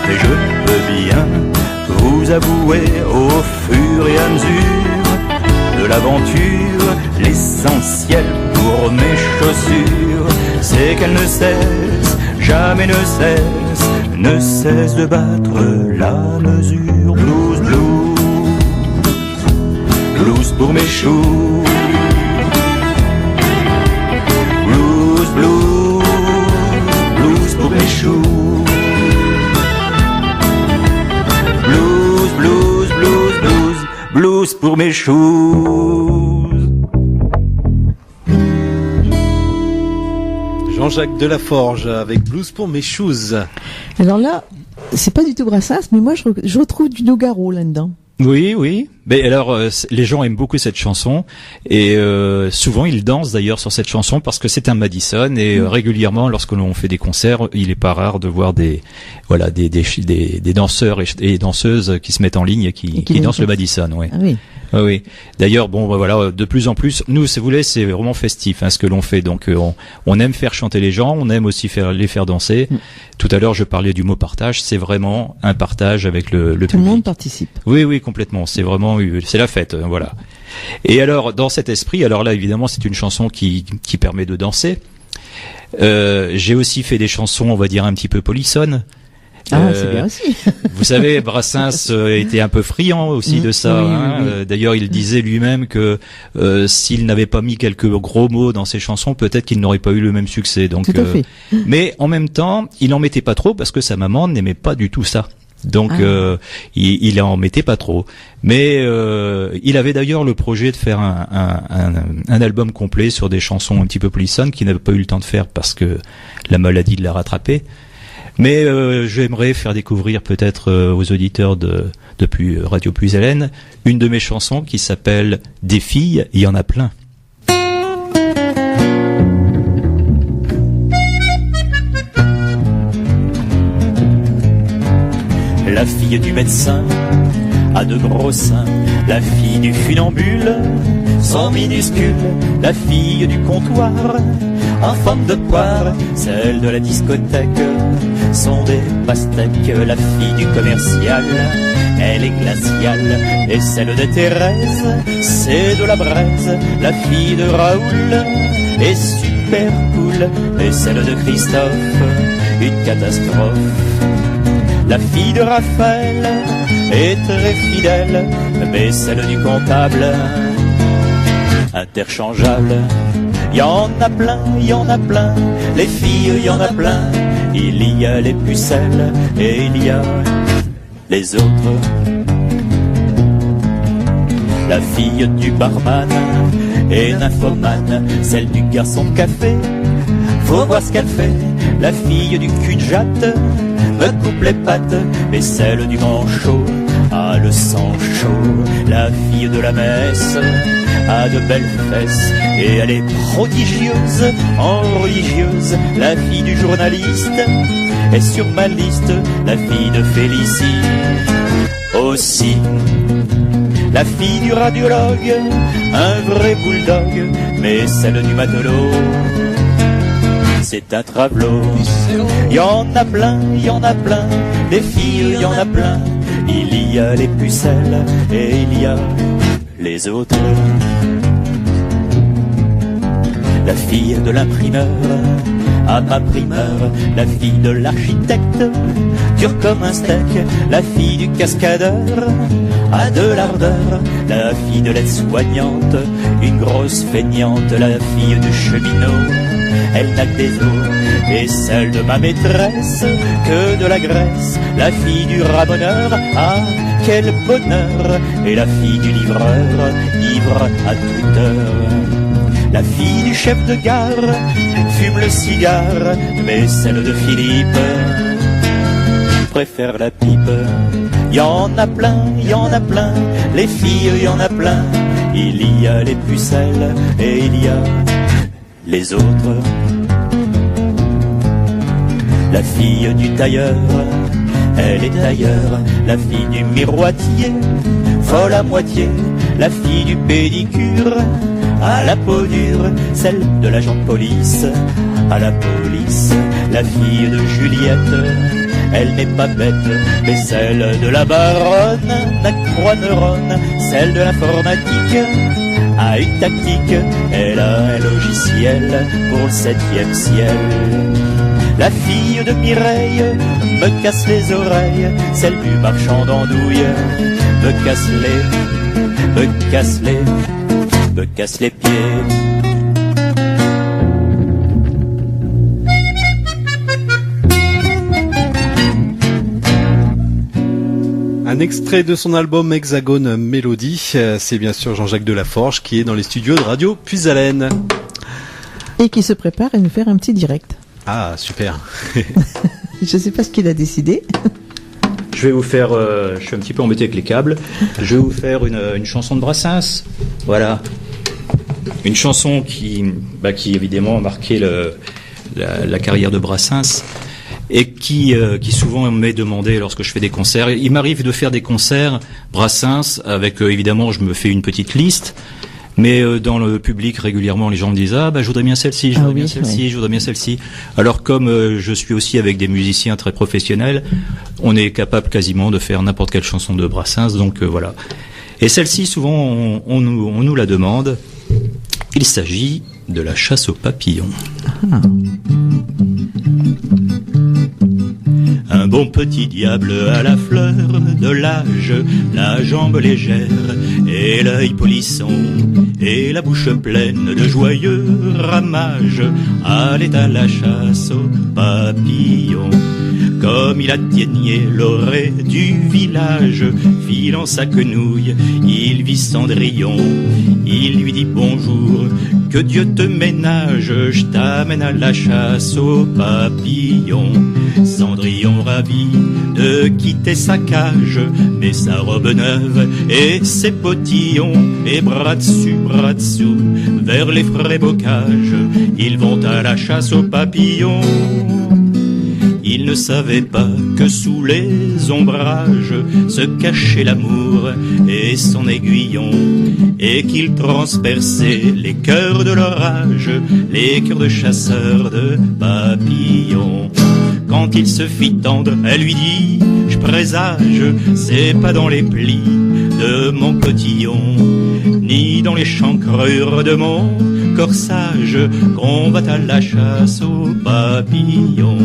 mais je peux bien vous avouer, au fur et à mesure de l'aventure, l'essentiel pour mes chaussures, c'est qu'elles ne cessent, jamais ne cessent de battre la mesure. Blues, blues, blues pour mes choux. Blues, blues, blues pour mes choux. Blues, blues, blues, blues, blues pour mes choux. Jean-Jacques Delaforge avec Blues pour mes shoes. Alors là, c'est pas du tout Brassens, mais moi je retrouve du Nougaro là-dedans. Oui, oui. Mais alors, les gens aiment beaucoup cette chanson et souvent ils dansent d'ailleurs sur cette chanson parce que c'est un Madison et régulièrement, lorsque l'on fait des concerts, il est pas rare de voir des danseurs et danseuses qui se mettent en ligne et qui dansent le Madison. Ouais. Ah oui. Oui. D'ailleurs, bon, voilà, de plus en plus, nous, si vous voulez, c'est vraiment festif, ce que l'on fait. Donc, on aime faire chanter les gens, on aime aussi les faire danser. Tout à l'heure, je parlais du mot partage. C'est vraiment un partage avec le public. Tout le monde participe. Oui, oui, complètement. C'est vraiment, c'est la fête, voilà. Et alors, dans cet esprit, alors là, évidemment, c'est une chanson qui permet de danser. J'ai aussi fait des chansons, on va dire, un petit peu polissonnes. c'est bien aussi. Vous savez, Brassens était un peu friand aussi de ça. Oui. D'ailleurs, il disait lui-même que s'il n'avait pas mis quelques gros mots dans ses chansons, peut-être qu'il n'aurait pas eu le même succès. Donc, tout à fait. Mais en même temps, il en mettait pas trop parce que sa maman n'aimait pas du tout ça. Donc il en mettait pas trop. Mais il avait d'ailleurs le projet de faire un album complet sur des chansons un petit peu plissannes qu'il n'avait pas eu le temps de faire parce que la maladie l'a rattrapé. Mais j'aimerais faire découvrir peut-être aux auditeurs depuis Radio Puisalène une de mes chansons qui s'appelle Des filles, il y en a plein. La fille du médecin a de gros seins, la fille du funambule sont minuscules, la fille du comptoir en forme de poire, celle de la discothèque sont des pastèques, la fille du commercial elle est glaciale, et celle de Thérèse c'est de la braise, la fille de Raoul est super cool, et celle de Christophe une catastrophe. La fille de Raphaël est très fidèle, mais celle du comptable, interchangeable. Il y en a plein, il y en a plein, les filles, il y en a plein. Il y a les pucelles et il y a les autres. La fille du barman est nymphomane, celle du garçon de café, faut voir ce qu'elle fait. La fille du cul de jatte me coupe les pattes, et celle du manchot a le sang chaud. La fille de la messe a de belles fesses, et elle est prodigieuse en religieuse. La fille du journaliste est sur ma liste, la fille de Félicie aussi. La fille du radiologue, un vrai bulldog, mais celle du matelot, c'est un travelot. Il y en a plein, il y en a plein, des filles, il y en a plein. Il y a les pucelles et il y a les autres. La fille de l'imprimeur a ma primeur, la fille de l'architecte, dure comme un steak. La fille du cascadeur a de l'ardeur, la fille de l'aide-soignante, une grosse feignante. La fille du cheminot, elle n'a que des os, et celle de ma maîtresse que de la graisse. La fille du ramoneur, ah quel bonheur, et la fille du livreur, ivre à toute heure. La fille du chef de gare fume le cigare, mais celle de Philippe préfère la pipe. Il y en a plein, il y en a plein, les filles, il y en a plein. Il y a les pucelles et il y a les autres. La fille du tailleur, elle est ailleurs. La fille du miroitier, folle à moitié. La fille du pédicure, à la peau dure, celle de l'agent de police, à la police. La fille de Juliette, elle n'est pas bête, mais celle de la baronne n'a que 3 neurones. Celle de l'informatique a une tactique, elle a un logiciel pour le 7e ciel. La fille de Mireille me casse les oreilles, celle du marchand d'andouille me casse les pieds. Un extrait de son album Hexagone Mélodie, c'est bien sûr Jean-Jacques Delaforge qui est dans les studios de Radio Puisalène. Et qui se prépare à nous faire un petit direct. Ah, super. Je sais pas ce qu'il a décidé. Je vais vous faire, je suis un petit peu embêté avec les câbles, je vais vous faire une chanson de Brassens. Voilà. Une chanson qui évidemment a marqué la carrière de Brassens et qui souvent m'est demandé lorsque je fais des concerts. Il m'arrive de faire des concerts Brassens avec évidemment je me fais une petite liste, mais dans le public régulièrement les gens me disent je voudrais bien celle-ci, je voudrais bien celle-ci, je voudrais bien celle-ci. Alors comme je suis aussi avec des musiciens très professionnels, on est capable quasiment de faire n'importe quelle chanson de Brassens, donc voilà. Et celle-ci souvent on nous la demande. Il s'agit de la chasse aux papillons. Un Bon petit diable à la fleur de l'âge, la jambe légère et l'œil polisson, et la bouche pleine de joyeux ramages, allait à la chasse aux papillons. Comme il atteignait l'orée du village, filant sa quenouille, il vit Cendrillon. Il lui dit bonjour, que Dieu te ménage, je t'amène à la chasse aux papillons. Cendrillon ravi de quitter sa cage, met sa robe neuve et ses bottillons, et bras dessous, vers les frais bocages, ils vont à la chasse aux papillons. Il ne savait pas que sous les ombrages se cachait l'amour et son aiguillon, et qu'il transperçait les cœurs de l'orage, les cœurs de chasseurs de papillons. Quand il se fit tendre, elle lui dit, je présage, c'est pas dans les plis de mon cotillon, ni dans les chancrures de mon corsage, qu'on va à la chasse aux papillons.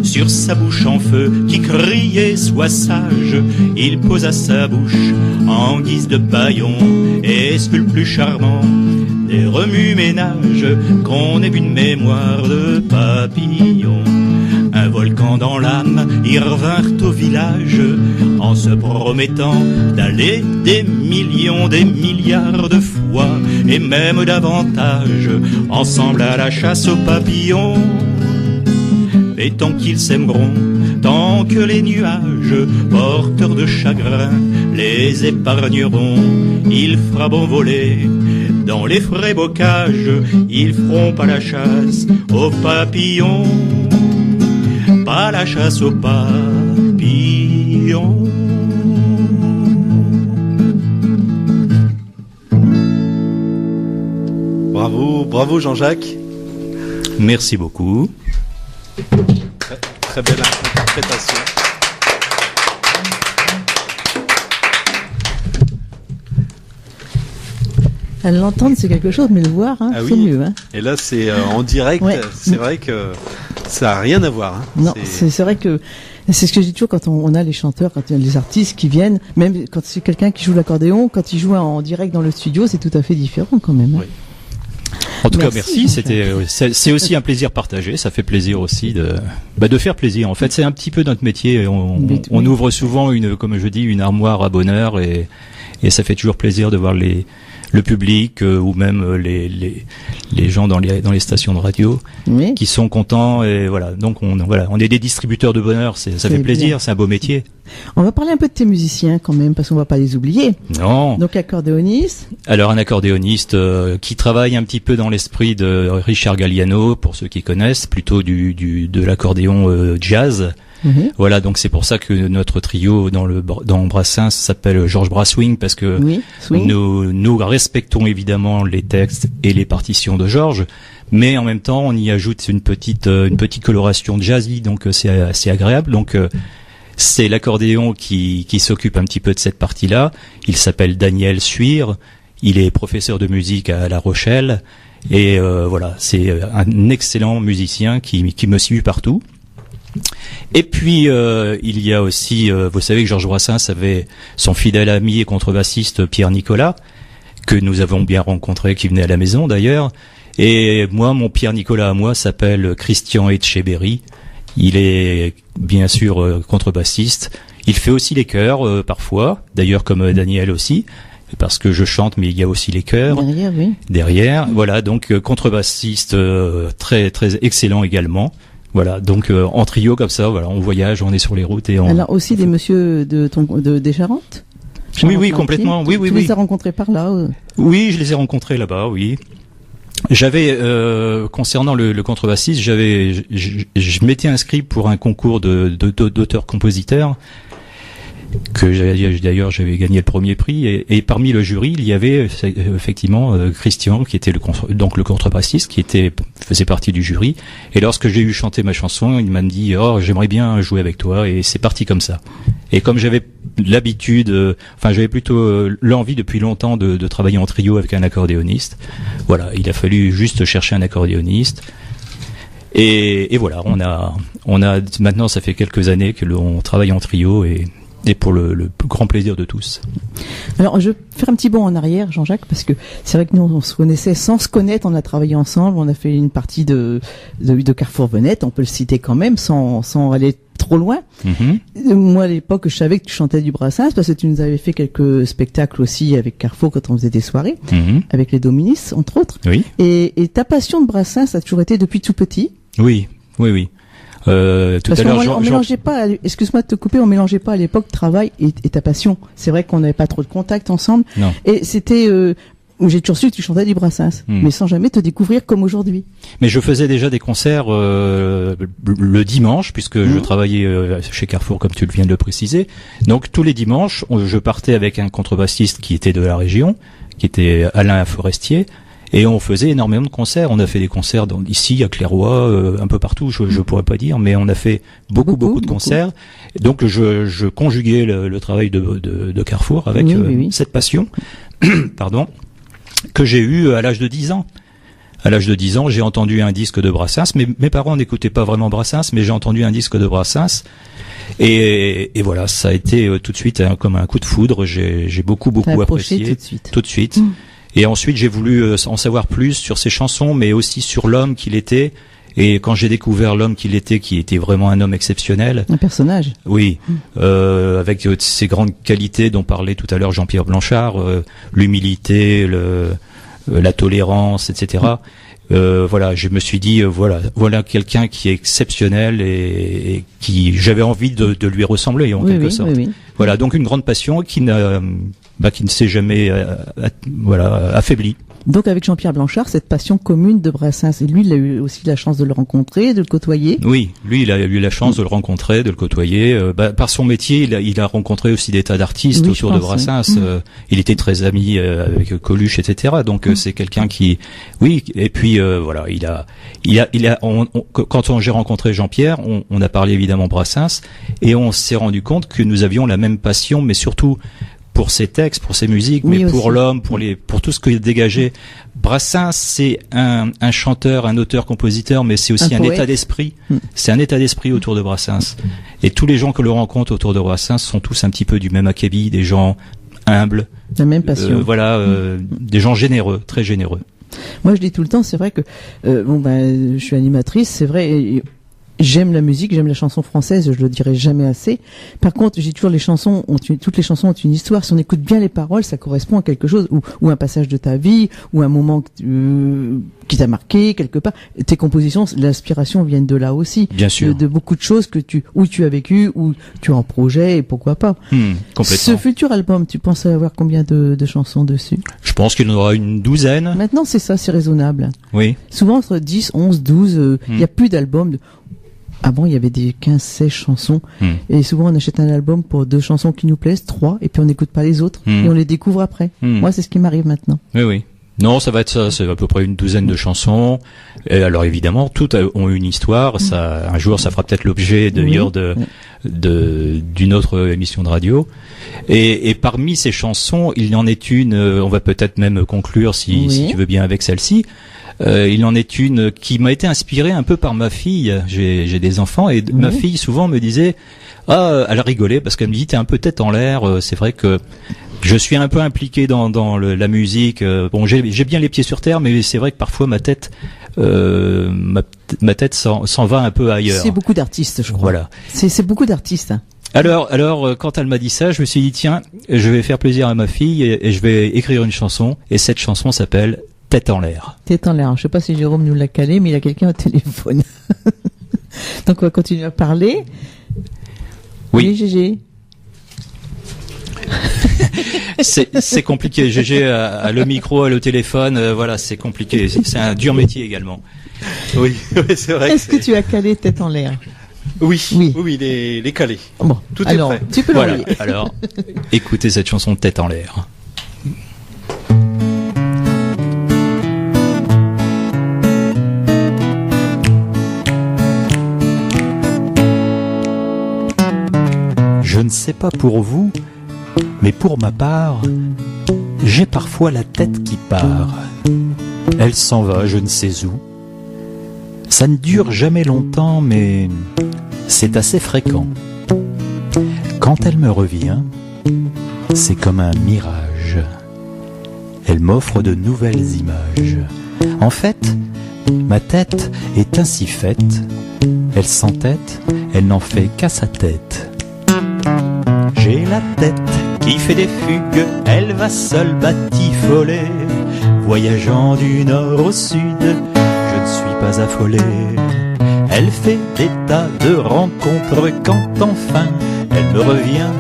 Sur sa bouche en feu qui criait sois sage, il posa sa bouche en guise de bâillon, et ce fut le plus charmant des remue-ménages qu'on ait vu une mémoire de papillon. Un volcan dans l'âme, ils revinrent au village en se promettant d'aller des millions, des milliards de fois, et même davantage, ensemble à la chasse aux papillons. Et tant qu'ils s'aimeront, tant que les nuages, porteurs de chagrin, les épargneront, ils fera bon voler dans les frais bocages, ils feront pas la chasse aux papillons, pas la chasse aux papillons. Bravo Jean-Jacques. Merci beaucoup. Très belle interprétation. L'entendre c'est quelque chose, mais le voir, Ah c'est oui. mieux. Et là c'est en direct, Ouais. c'est vrai que ça n'a rien à voir. Hein. Non, c'est vrai que c'est ce que je dis toujours quand on a les chanteurs, quand il y a les artistes qui viennent, même quand c'est quelqu'un qui joue l'accordéon, quand il joue en direct dans le studio, c'est tout à fait différent quand même. Oui. En tout cas, Merci, merci. C'est aussi un plaisir partagé. Ça fait plaisir aussi de faire plaisir. En fait, c'est un petit peu notre métier. On ouvre souvent comme je dis, une armoire à bonheur, et ça fait toujours plaisir de voir le public ou même les gens dans les stations de radio Oui. qui sont contents, et voilà. Donc on est des distributeurs de bonheur. Ça fait plaisir. bien. C'est un beau métier. On va parler un peu de tes musiciens quand même, parce qu'on va pas les oublier. Non. Donc accordéoniste. Alors un accordéoniste qui travaille un petit peu dans l'esprit de Richard Galliano, pour ceux qui connaissent, plutôt de l'accordéon jazz. Mhm. Voilà, donc c'est pour ça que notre trio dans Brassens s'appelle Georges Brasswing, parce que Oui. Swing. nous respectons évidemment les textes et les partitions de Georges, mais en même temps on y ajoute une petite coloration jazzy, donc c'est assez agréable. Donc c'est l'accordéon qui s'occupe un petit peu de cette partie-là. Il s'appelle Daniel Suire, il est professeur de musique à La Rochelle, et voilà, c'est un excellent musicien qui me suit partout. Et puis il y a aussi, vous savez que Georges Brassens avait son fidèle ami et contrebassiste Pierre Nicolas, que nous avons bien rencontré, qui venait à la maison d'ailleurs. Et moi, mon Pierre Nicolas à moi s'appelle Christian Etcheberry. Il est bien sûr contrebassiste. Il fait aussi les chœurs parfois, d'ailleurs comme Daniel aussi, parce que je chante, mais il y a aussi les chœurs Derrière, oui. derrière. Voilà, donc contrebassiste très très excellent également. Voilà, donc en trio comme ça, voilà, on voyage, on est sur les routes et on. Alors aussi des messieurs des Charentes. Oui, complètement. Oui. Tu les as rencontrés par là. Oui, je les ai rencontrés là-bas, oui. J'avais concernant le contrebassiste, je m'étais inscrit pour un concours d'auteur-compositeur que d'ailleurs j'avais gagné le premier prix, et parmi le jury il y avait effectivement Christian qui était le contrebassiste qui faisait partie du jury, et lorsque j'ai eu chanté ma chanson, il m'a dit j'aimerais bien jouer avec toi, et c'est parti comme ça. Et comme j'avais l'habitude, j'avais plutôt l'envie depuis longtemps de travailler en trio avec un accordéoniste, voilà, il a fallu juste chercher un accordéoniste. Et voilà, on a maintenant, ça fait quelques années que l'on travaille en trio et pour le grand plaisir de tous. Alors, je vais faire un petit bond en arrière, Jean-Jacques, parce que c'est vrai que nous, on se connaissait sans se connaître, on a travaillé ensemble, on a fait une partie de Carrefour Venette, on peut le citer quand même, sans aller trop loin. Moi, à l'époque, je savais que tu chantais du Brassens, parce que tu nous avais fait quelques spectacles aussi avec Carrefour quand on faisait des soirées, avec les Dominis, entre autres. Oui. Et ta passion de Brassens a toujours été depuis tout petit? Oui. Tout Parce à l'heure, on mélangeait pas, excuse-moi de te couper, on mélangeait pas à l'époque travail et ta passion. C'est vrai qu'on n'avait pas trop de contact ensemble. Non. Et c'était, j'ai toujours su que tu chantais du Brassens, mais sans jamais te découvrir comme aujourd'hui. Mais je faisais déjà des concerts le dimanche, puisque je travaillais chez Carrefour, comme tu viens de le préciser. Donc tous les dimanches, je partais avec un contrebassiste qui était de la région, qui était Alain Forestier. Et on faisait énormément de concerts. On a fait des concerts ici, à Clairoy, un peu partout, je pourrais pas dire, mais on a fait beaucoup de concerts. Et donc je conjuguais le travail de Carrefour avec cette passion, pardon, que j'ai eue à l'âge de 10 ans. À l'âge de 10 ans, j'ai entendu un disque de Brassens. Mes parents n'écoutaient pas vraiment Brassens, mais j'ai entendu un disque de Brassens. Et voilà, ça a été tout de suite comme un coup de foudre. J'ai beaucoup apprécié tout de suite. Et ensuite, j'ai voulu en savoir plus sur ses chansons, mais aussi sur l'homme qu'il était. Et quand j'ai découvert l'homme qu'il était, qui était vraiment un homme exceptionnel. Un personnage. Oui, avec ses grandes qualités dont parlait tout à l'heure Jean-Pierre Blanchard, l'humilité, la tolérance, etc. Voilà, je me suis dit, voilà quelqu'un qui est exceptionnel et qui, j'avais envie de lui ressembler en quelque sorte. Voilà, donc une grande passion qui ne s'est jamais affaiblie. Donc avec Jean-Pierre Blanchard, cette passion commune de Brassens, et lui, il a eu aussi la chance de le rencontrer, de le côtoyer. Oui, lui, il a eu la chance de le rencontrer, de le côtoyer. Par son métier, il a rencontré aussi des tas d'artistes autour de Brassens. Il était très ami avec Coluche, etc. Donc c'est quelqu'un qui, et puis voilà, quand j'ai rencontré Jean-Pierre, on a parlé évidemment Brassens, et on s'est rendu compte que nous avions la même passion, mais surtout pour ses textes, pour ses musiques, mais pour l'homme, pour tout ce qu'il dégageait. Brassens, c'est un chanteur, un auteur, compositeur, mais c'est aussi un état d'esprit. C'est un état d'esprit autour de Brassens. Et tous les gens que l'on rencontre autour de Brassens sont tous un petit peu du même acabit, des gens humbles. La même passion. Des gens généreux, très généreux. Moi, je dis tout le temps, c'est vrai que, je suis animatrice, c'est vrai, j'aime la musique, j'aime la chanson française, je le dirai jamais assez. Par contre, j'ai toujours toutes les chansons ont une histoire. Si on écoute bien les paroles, ça correspond à quelque chose, ou un passage de ta vie, ou un moment qui t'a marqué quelque part. Tes compositions, l'inspiration vient de là aussi. Bien sûr. De beaucoup de choses où tu as vécu, où tu as en projet, et pourquoi pas. Complètement. Ce futur album, tu penses avoir combien de chansons dessus? Je pense qu'il y en aura une douzaine. Maintenant, c'est ça, c'est raisonnable. Oui. Souvent, entre 10, 11, 12, il y a plus d'albums. Avant, il y avait des 15-16 chansons. Et souvent, on achète un album pour 2 chansons qui nous plaisent, 3, et puis on n'écoute pas les autres. Et on les découvre après. Moi, c'est ce qui m'arrive maintenant. Oui. Non, ça va être ça. C'est à peu près une douzaine de chansons. Et alors, évidemment, toutes ont une histoire. Ça, un jour, ça fera peut-être l'objet d'ailleurs d'une autre émission de radio. Et parmi ces chansons, il y en est une, on va peut-être même conclure si tu veux bien avec celle-ci. Il en est une qui m'a été inspirée un peu par ma fille. J'ai des enfants et ma fille souvent me disait, elle rigolait parce qu'elle me dit t'es un peu tête en l'air. C'est vrai que je suis un peu impliqué dans la musique. Bon, j'ai bien les pieds sur terre, mais c'est vrai que parfois ma tête s'en va un peu ailleurs. C'est beaucoup d'artistes, je crois. Voilà. C'est beaucoup d'artistes. Hein. Alors, quand elle m'a dit ça, je me suis dit tiens, je vais faire plaisir à ma fille et je vais écrire une chanson. Et cette chanson s'appelle Tête en l'air. Tête en l'air. Je sais pas si Jérôme nous l'a calé, mais il y a quelqu'un au téléphone. Donc on va continuer à parler. Oui, Gégé. C'est compliqué. Gégé a le micro, a le téléphone. Voilà, c'est compliqué. C'est un dur métier également. Oui, c'est vrai. Est-ce que tu as calé Tête en l'air? Oui, les calés. Bon, tout alors, est prêt. Tu peux l'envoyer. Alors, écoutez cette chanson Tête en l'air. Je ne sais pas pour vous, mais pour ma part, j'ai parfois la tête qui part. Elle s'en va, je ne sais où. Ça ne dure jamais longtemps, mais c'est assez fréquent. Quand elle me revient, c'est comme un mirage. Elle m'offre de nouvelles images. En fait, ma tête est ainsi faite. Elle s'entête, elle n'en fait qu'à sa tête. J'ai la tête qui fait des fugues, elle va seule batifoler. Voyageant du nord au sud, je ne suis pas affolé. Elle fait des tas de rencontres quand enfin elle me revient.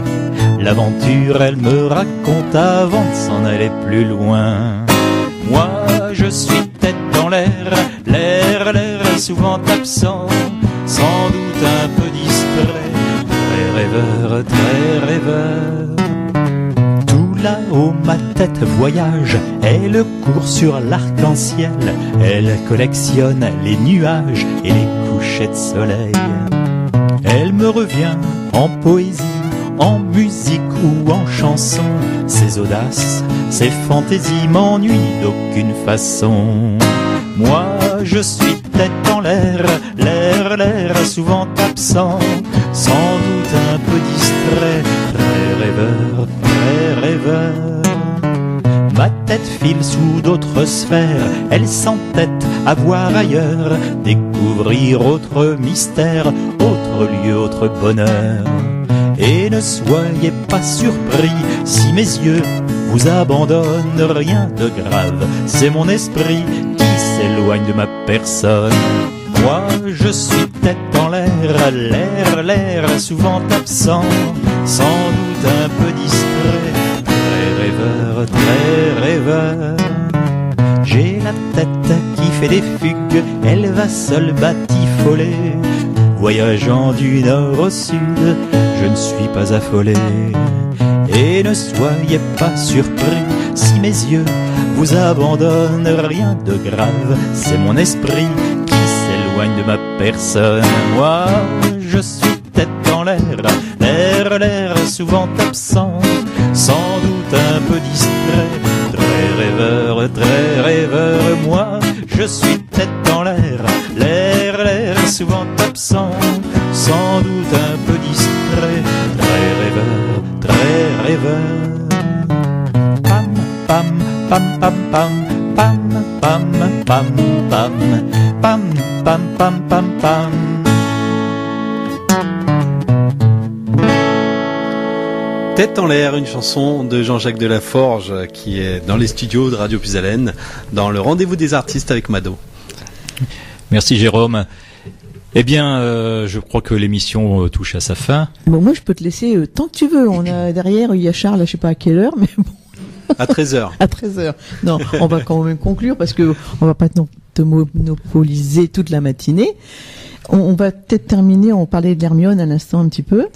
L'aventure elle me raconte avant de s'en aller plus loin. Moi je suis tête dans l'air, l'air souvent absent, sans doute un peu distrait, très rêveur. Tout là-haut ma tête voyage, elle court sur l'arc-en-ciel, elle collectionne les nuages et les couchers de soleil. Elle me revient en poésie, en musique ou en chanson. Ses audaces, ses fantaisies m'ennuient d'aucune façon. Moi je suis tête en l'air, l'air souvent absent, sans doute un peu distrait, très rêveur. Ma tête file sous d'autres sphères, elle s'entête à voir ailleurs, découvrir autre mystère, autre lieu, autre bonheur. Et ne soyez pas surpris si mes yeux vous abandonnent, rien de grave, c'est mon esprit qui s'éloigne de ma personne. Moi je suis tête en l'air, l'air souvent absent, sans doute un peu distrait, très rêveur. J'ai la tête qui fait des fugues, elle va seule batifoler. Voyageant du nord au sud, je ne suis pas affolé. Et ne soyez pas surpris si mes yeux vous abandonnent, rien de grave, c'est mon esprit qui s'éloigne de ma personne. Moi je suis tête en l'air, l'air souvent absent, sans doute un peu distrait, très rêveur. Moi je suis tête en l'air, l'air souvent absent, sans doute un peu distrait, très rêveur. Pam pam pam pam pam pam pam pam pam pam pam pam pam. Tête en l'air, une chanson de Jean-Jacques Delaforge qui est dans les studios de Radio Puisalène, dans le rendez-vous des artistes avec Mado. Merci Jérôme. Eh bien, je crois que l'émission touche à sa fin. Bon, moi je peux te laisser tant que tu veux. On a derrière, il y a Charles, je sais pas à quelle heure, mais bon. À 13h. À 13h. Non, on va quand même conclure parce que on va pas te monopoliser toute la matinée. On va peut-être terminer, on parlait de l'Hermione à l'instant un petit peu.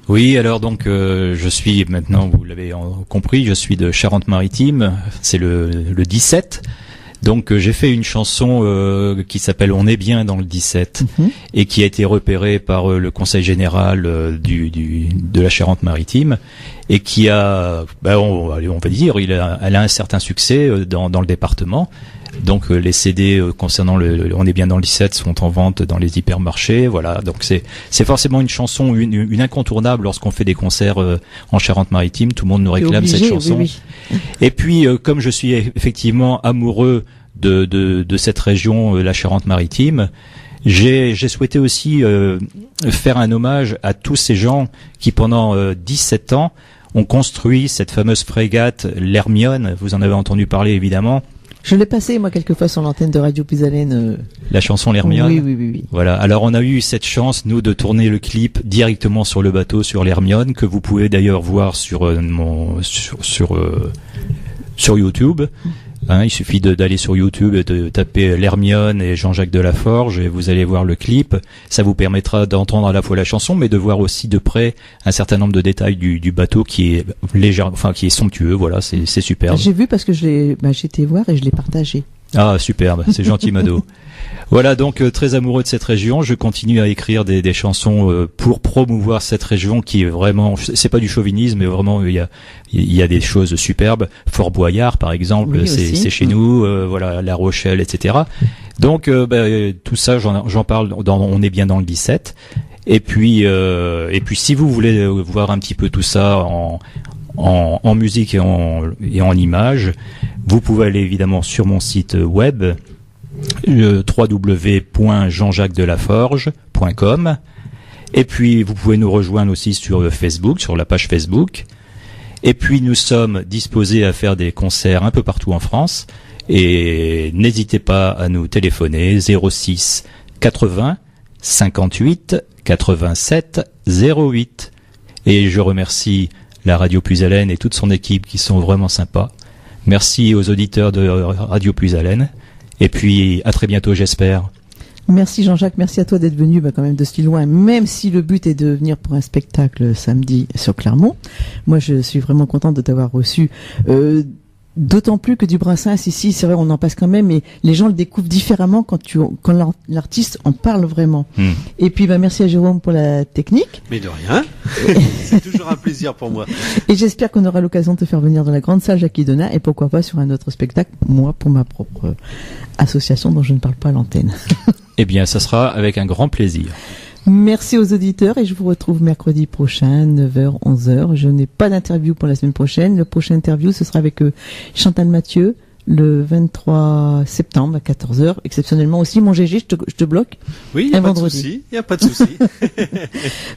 Oui, alors donc je suis maintenant, vous l'avez compris, je suis de Charente-Maritime, c'est le 17. Donc j'ai fait une chanson qui s'appelle On est bien dans le 17 et qui a été repérée par le Conseil général de la Charente-Maritime et qui a, on va dire, elle a un certain succès dans le département. Donc les CD concernant On est bien dans le 17 sont en vente dans les hypermarchés, voilà. Donc c'est forcément une chanson, une incontournable lorsqu'on fait des concerts en Charente-Maritime. Tout le monde nous réclame cette chanson. Oui. Et puis comme je suis effectivement amoureux de cette région, la Charente-Maritime, j'ai souhaité aussi faire un hommage à tous ces gens qui pendant 17 ans ont construit cette fameuse frégate l'Hermione. Vous en avez entendu parler évidemment. Je l'ai passé, moi, quelquefois sur l'antenne de Radio Puisalène. La chanson l'Hermione. Oui. Voilà. Alors, on a eu cette chance, nous, de tourner le clip directement sur le bateau, sur l'Hermione, que vous pouvez d'ailleurs voir sur YouTube. Hein, il suffit d'aller sur YouTube et de taper l'Hermione et Jean-Jacques Delaforge et vous allez voir le clip. Ça vous permettra d'entendre à la fois la chanson, mais de voir aussi de près un certain nombre de détails du bateau qui est qui est somptueux. Voilà, c'est super. J'ai vu parce que j'étais voir et je l'ai partagé. Ah, superbe, c'est gentil, Mado. Voilà, donc très amoureux de cette région, je continue à écrire des chansons pour promouvoir cette région qui est vraiment, c'est pas du chauvinisme, mais vraiment il y a des choses superbes. Fort Boyard, par exemple, Oui, c'est chez nous, voilà, La Rochelle, etc. Donc tout ça, j'en parle On est bien dans le 17. Et puis si vous voulez voir un petit peu tout ça en musique et en images, vous pouvez aller évidemment sur mon site web www.jeanjacquesdelaforge.com, et puis vous pouvez nous rejoindre aussi sur Facebook, sur la page Facebook, et puis nous sommes disposés à faire des concerts un peu partout en France, et n'hésitez pas à nous téléphoner 06 80 58 87 08. Et je remercie la Radio Plus-Haleine et toute son équipe qui sont vraiment sympas. Merci aux auditeurs de Radio Plus-Haleine. Et puis, à très bientôt, j'espère. Merci Jean-Jacques, merci à toi d'être venu quand même de si loin, même si le but est de venir pour un spectacle samedi sur Clermont. Moi, je suis vraiment contente de t'avoir reçu. D'autant plus que du Brassens, ici, c'est vrai, on en passe quand même, mais les gens le découvrent différemment quand l'artiste en parle vraiment. Et puis, merci à Jérôme pour la technique. Mais de rien. C'est toujours un plaisir pour moi. Et j'espère qu'on aura l'occasion de te faire venir dans la grande salle Jacques Idona, et pourquoi pas sur un autre spectacle, moi, pour ma propre association dont je ne parle pas à l'antenne. Eh bien, ça sera avec un grand plaisir. Merci aux auditeurs et je vous retrouve mercredi prochain, 9h, 11h. Je n'ai pas d'interview pour la semaine prochaine. Le prochain interview, ce sera avec Chantal Mathieu le 23 septembre à 14h. Exceptionnellement aussi, mon GG, je te bloque. Oui, il n'y a pas de souci. Il n'y a pas de souci.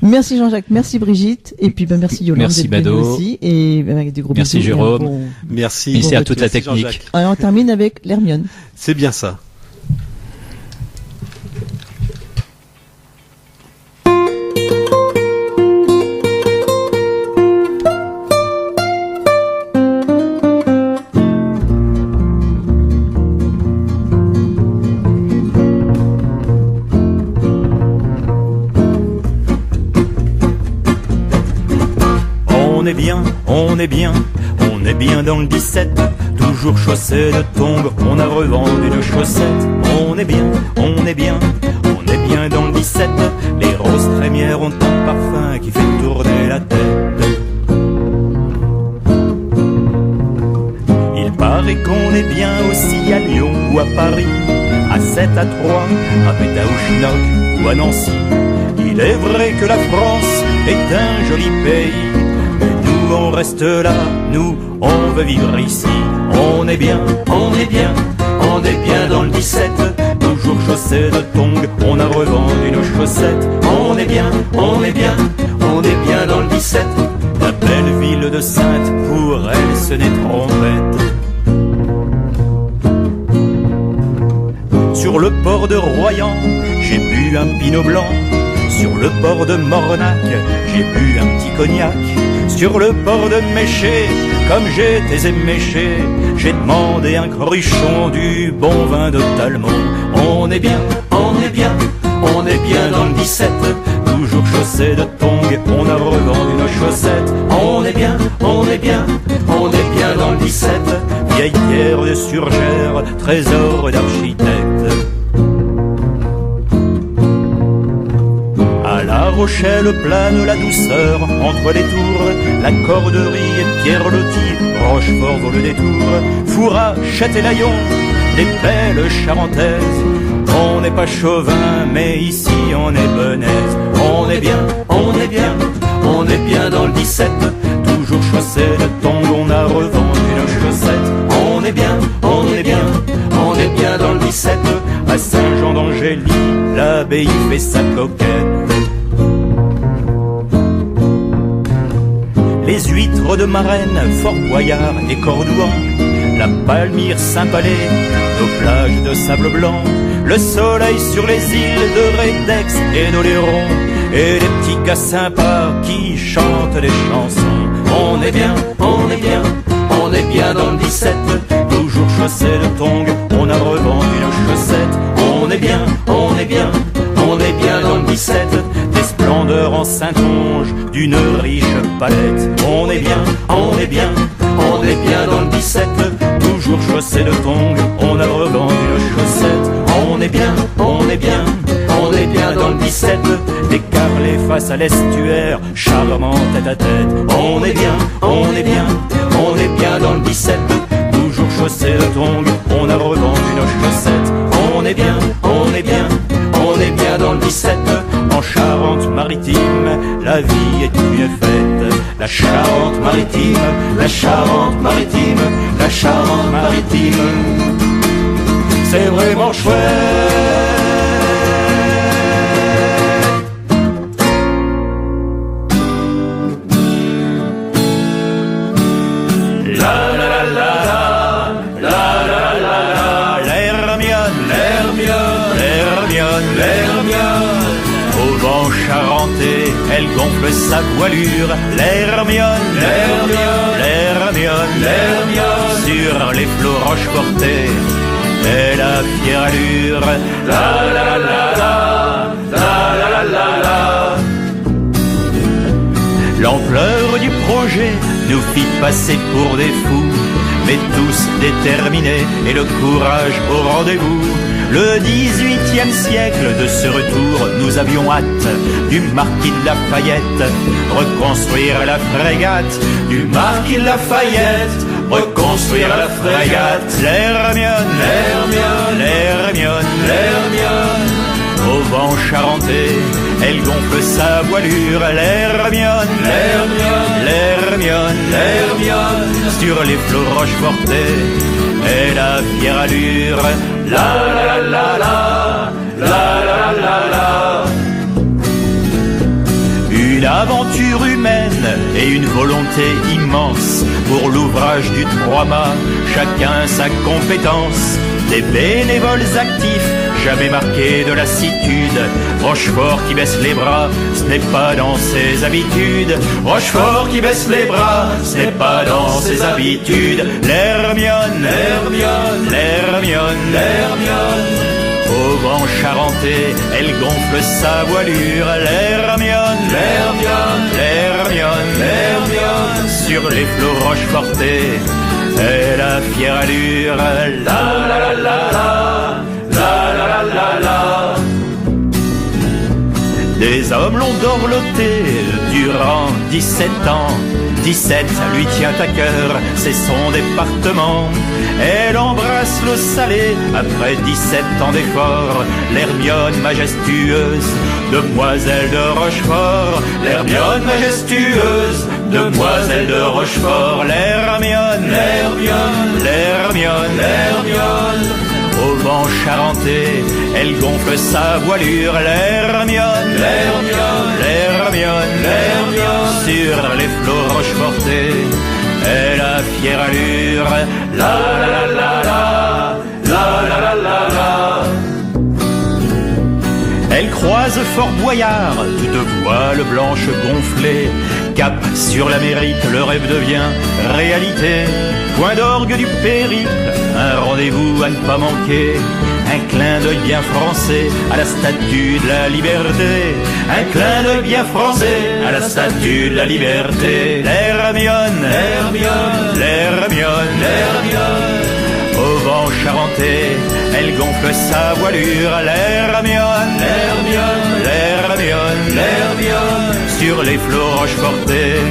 Merci Jean-Jacques, merci Brigitte. Et puis, merci Yolande. Merci Mado. Aussi. Et avec des gros merci bisous. Jérôme. Merci. Merci à toute la technique. Et on termine avec l'Hermione. C'est bien ça. On est bien dans le 17, toujours chaussé de tongs, on a revendu nos chaussettes. On est bien dans le 17, les roses crémières ont un parfum qui fait tourner la tête. Il paraît qu'on est bien aussi à Lyon ou à Paris, à 7, à 3, à Pétain ou Schnock ou à Nancy. Il est vrai que la France est un joli pays, on reste là, nous, on veut vivre ici. On est bien dans le 17, toujours chaussé de tongs, on a revendu nos chaussettes. On est bien dans le 17, la belle ville de Sainte, pour elle ce n'est trompette. Sur le port de Royan, j'ai bu un pinot blanc. Sur le port de Mornac, j'ai bu un petit cognac. Sur le port de Méché, comme j'étais éméché, j'ai demandé un cruchon du bon vin de Talmont. On est bien dans le 17, toujours chaussé de tongs, on a revendu nos chaussettes. On est bien dans le 17, vieille pierre de Surgère, trésor d'architecte. La Rochelle plane la douceur entre les tours, la Corderie et Pierre-Loti, Rochefort vaut le détour, Fouras, Châtelaillon, des belles charentaises. On n'est pas chauvin, mais ici on est benaise. On est bien dans le 17, toujours chaussé de tongs, on a revendu nos chaussettes. On est bien dans le 17, à Saint-Jean-d'Angély, l'abbaye fait sa coquette. Les huîtres de Marennes, Fort Boyard et Cordouan, la Palmyre, Saint-Palais, nos plages de sable blanc, le soleil sur les îles de Rédex et d'Oléron, et les petits gars sympas qui chantent des chansons. On est bien dans le 17, toujours chaussé de tongs, on a revendu nos chaussettes. On est bien dans le 17, des splendeurs en Saintonge, d'une riche palette. On est bien dans le 17, toujours chaussé de tongs, on a revendu on est bien, on est bien, on est bien dans le 17, décalé face à l'estuaire, charmant tête à tête. On est bien, on est bien, on est bien dans le 17, toujours chaussé de tongs, on a revendu nos chaussettes. On est bien, on est bien, on est bien dans le 17, en Charente-Maritime, la vie est une fête. La Charente-Maritime, la Charente-Maritime, la Charente-Maritime, c'est vraiment chouette. La la la la la, la la la la, l'Hermione, l'Hermione, l'Hermione, l'Hermione, au vent charentais, elle gonfle sa voilure. L'Hermione, l'Hermione, l'Hermione, l'Hermione, sur les flots rocheportés, elle a fière allure. La la la la, la la la la la. L'ampleur du projet nous fit passer pour des fous, mais tous déterminés et le courage au rendez-vous. Le 18e siècle, de ce retour, nous avions hâte du marquis de Lafayette, reconstruire la frégate. Du marquis de Lafayette, reconstruire la frégate. L'Hermione, l'Hermione, l'Hermione, l'Hermione, au vent charentais, elle gonfle sa voilure. L'Hermione, l'Hermione, l'Hermione, l'Hermione, sur les flots rocheportés, elle a fière allure. La la la la, la la la la. Une aventure humaine et une volonté immense pour l'ouvrage du 3-mâts, chacun sa compétence. Des bénévoles actifs, jamais marqués de lassitude. Rochefort qui baisse les bras, ce n'est pas dans ses habitudes. Rochefort qui baisse les bras, ce n'est pas dans ses habitudes. L'Hermione, l'Hermione, l'Hermione, l'Hermione, au vent charentais, elle gonfle sa voilure. L'Hermione, l'Hermione, l'Hermione, l'Hermione, sur les flots rocheportés, elle a fière allure. La la la la la, la la la la. Des hommes l'ont dorloté durant 17 ans. 17 lui tient à cœur, c'est son département. Elle embrasse le salé après 17 ans d'efforts. L'Hermione majestueuse, demoiselle de Rochefort. L'Hermione majestueuse, demoiselle de Rochefort. L'Hermione, l'Hermione, l'Hermione, l'Hermione, au vent charentais, elle gonfle sa voilure. L'Hermione, l'Hermione, l'Hermione, l'Hermione, sur les flots rocheportés, elle a fière allure. La la la la, la la la la la. Elle croise Fort Boyard, toute voile blanche gonflée. Cap sur l'Amérique, le rêve devient réalité. Point d'orgue du périple, un rendez-vous à ne pas manquer. Un clin d'œil bien français à la statue de la liberté. Un clin d'œil bien français à la statue de la liberté. L'Hermione, l'Hermione, l'Hermione, l'Hermione, au vent charentais, elle gonfle sa voilure. L'Hermione, l'Hermione, l'Hermione, l'Hermione, sur les flots rocheportés,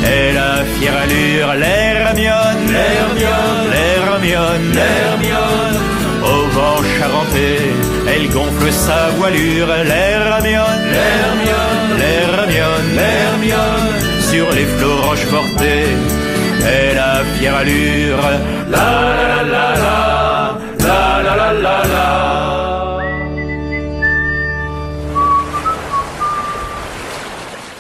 elle a fière allure. L'Hermione, l'Hermione, l'Hermione, l'Hermione, au vent charentais, elle gonfle sa voilure. L'Hermione, l'Hermione, l'Hermione, l'Hermione, sur les flots rocheportés, elle a fière allure. La la la la la.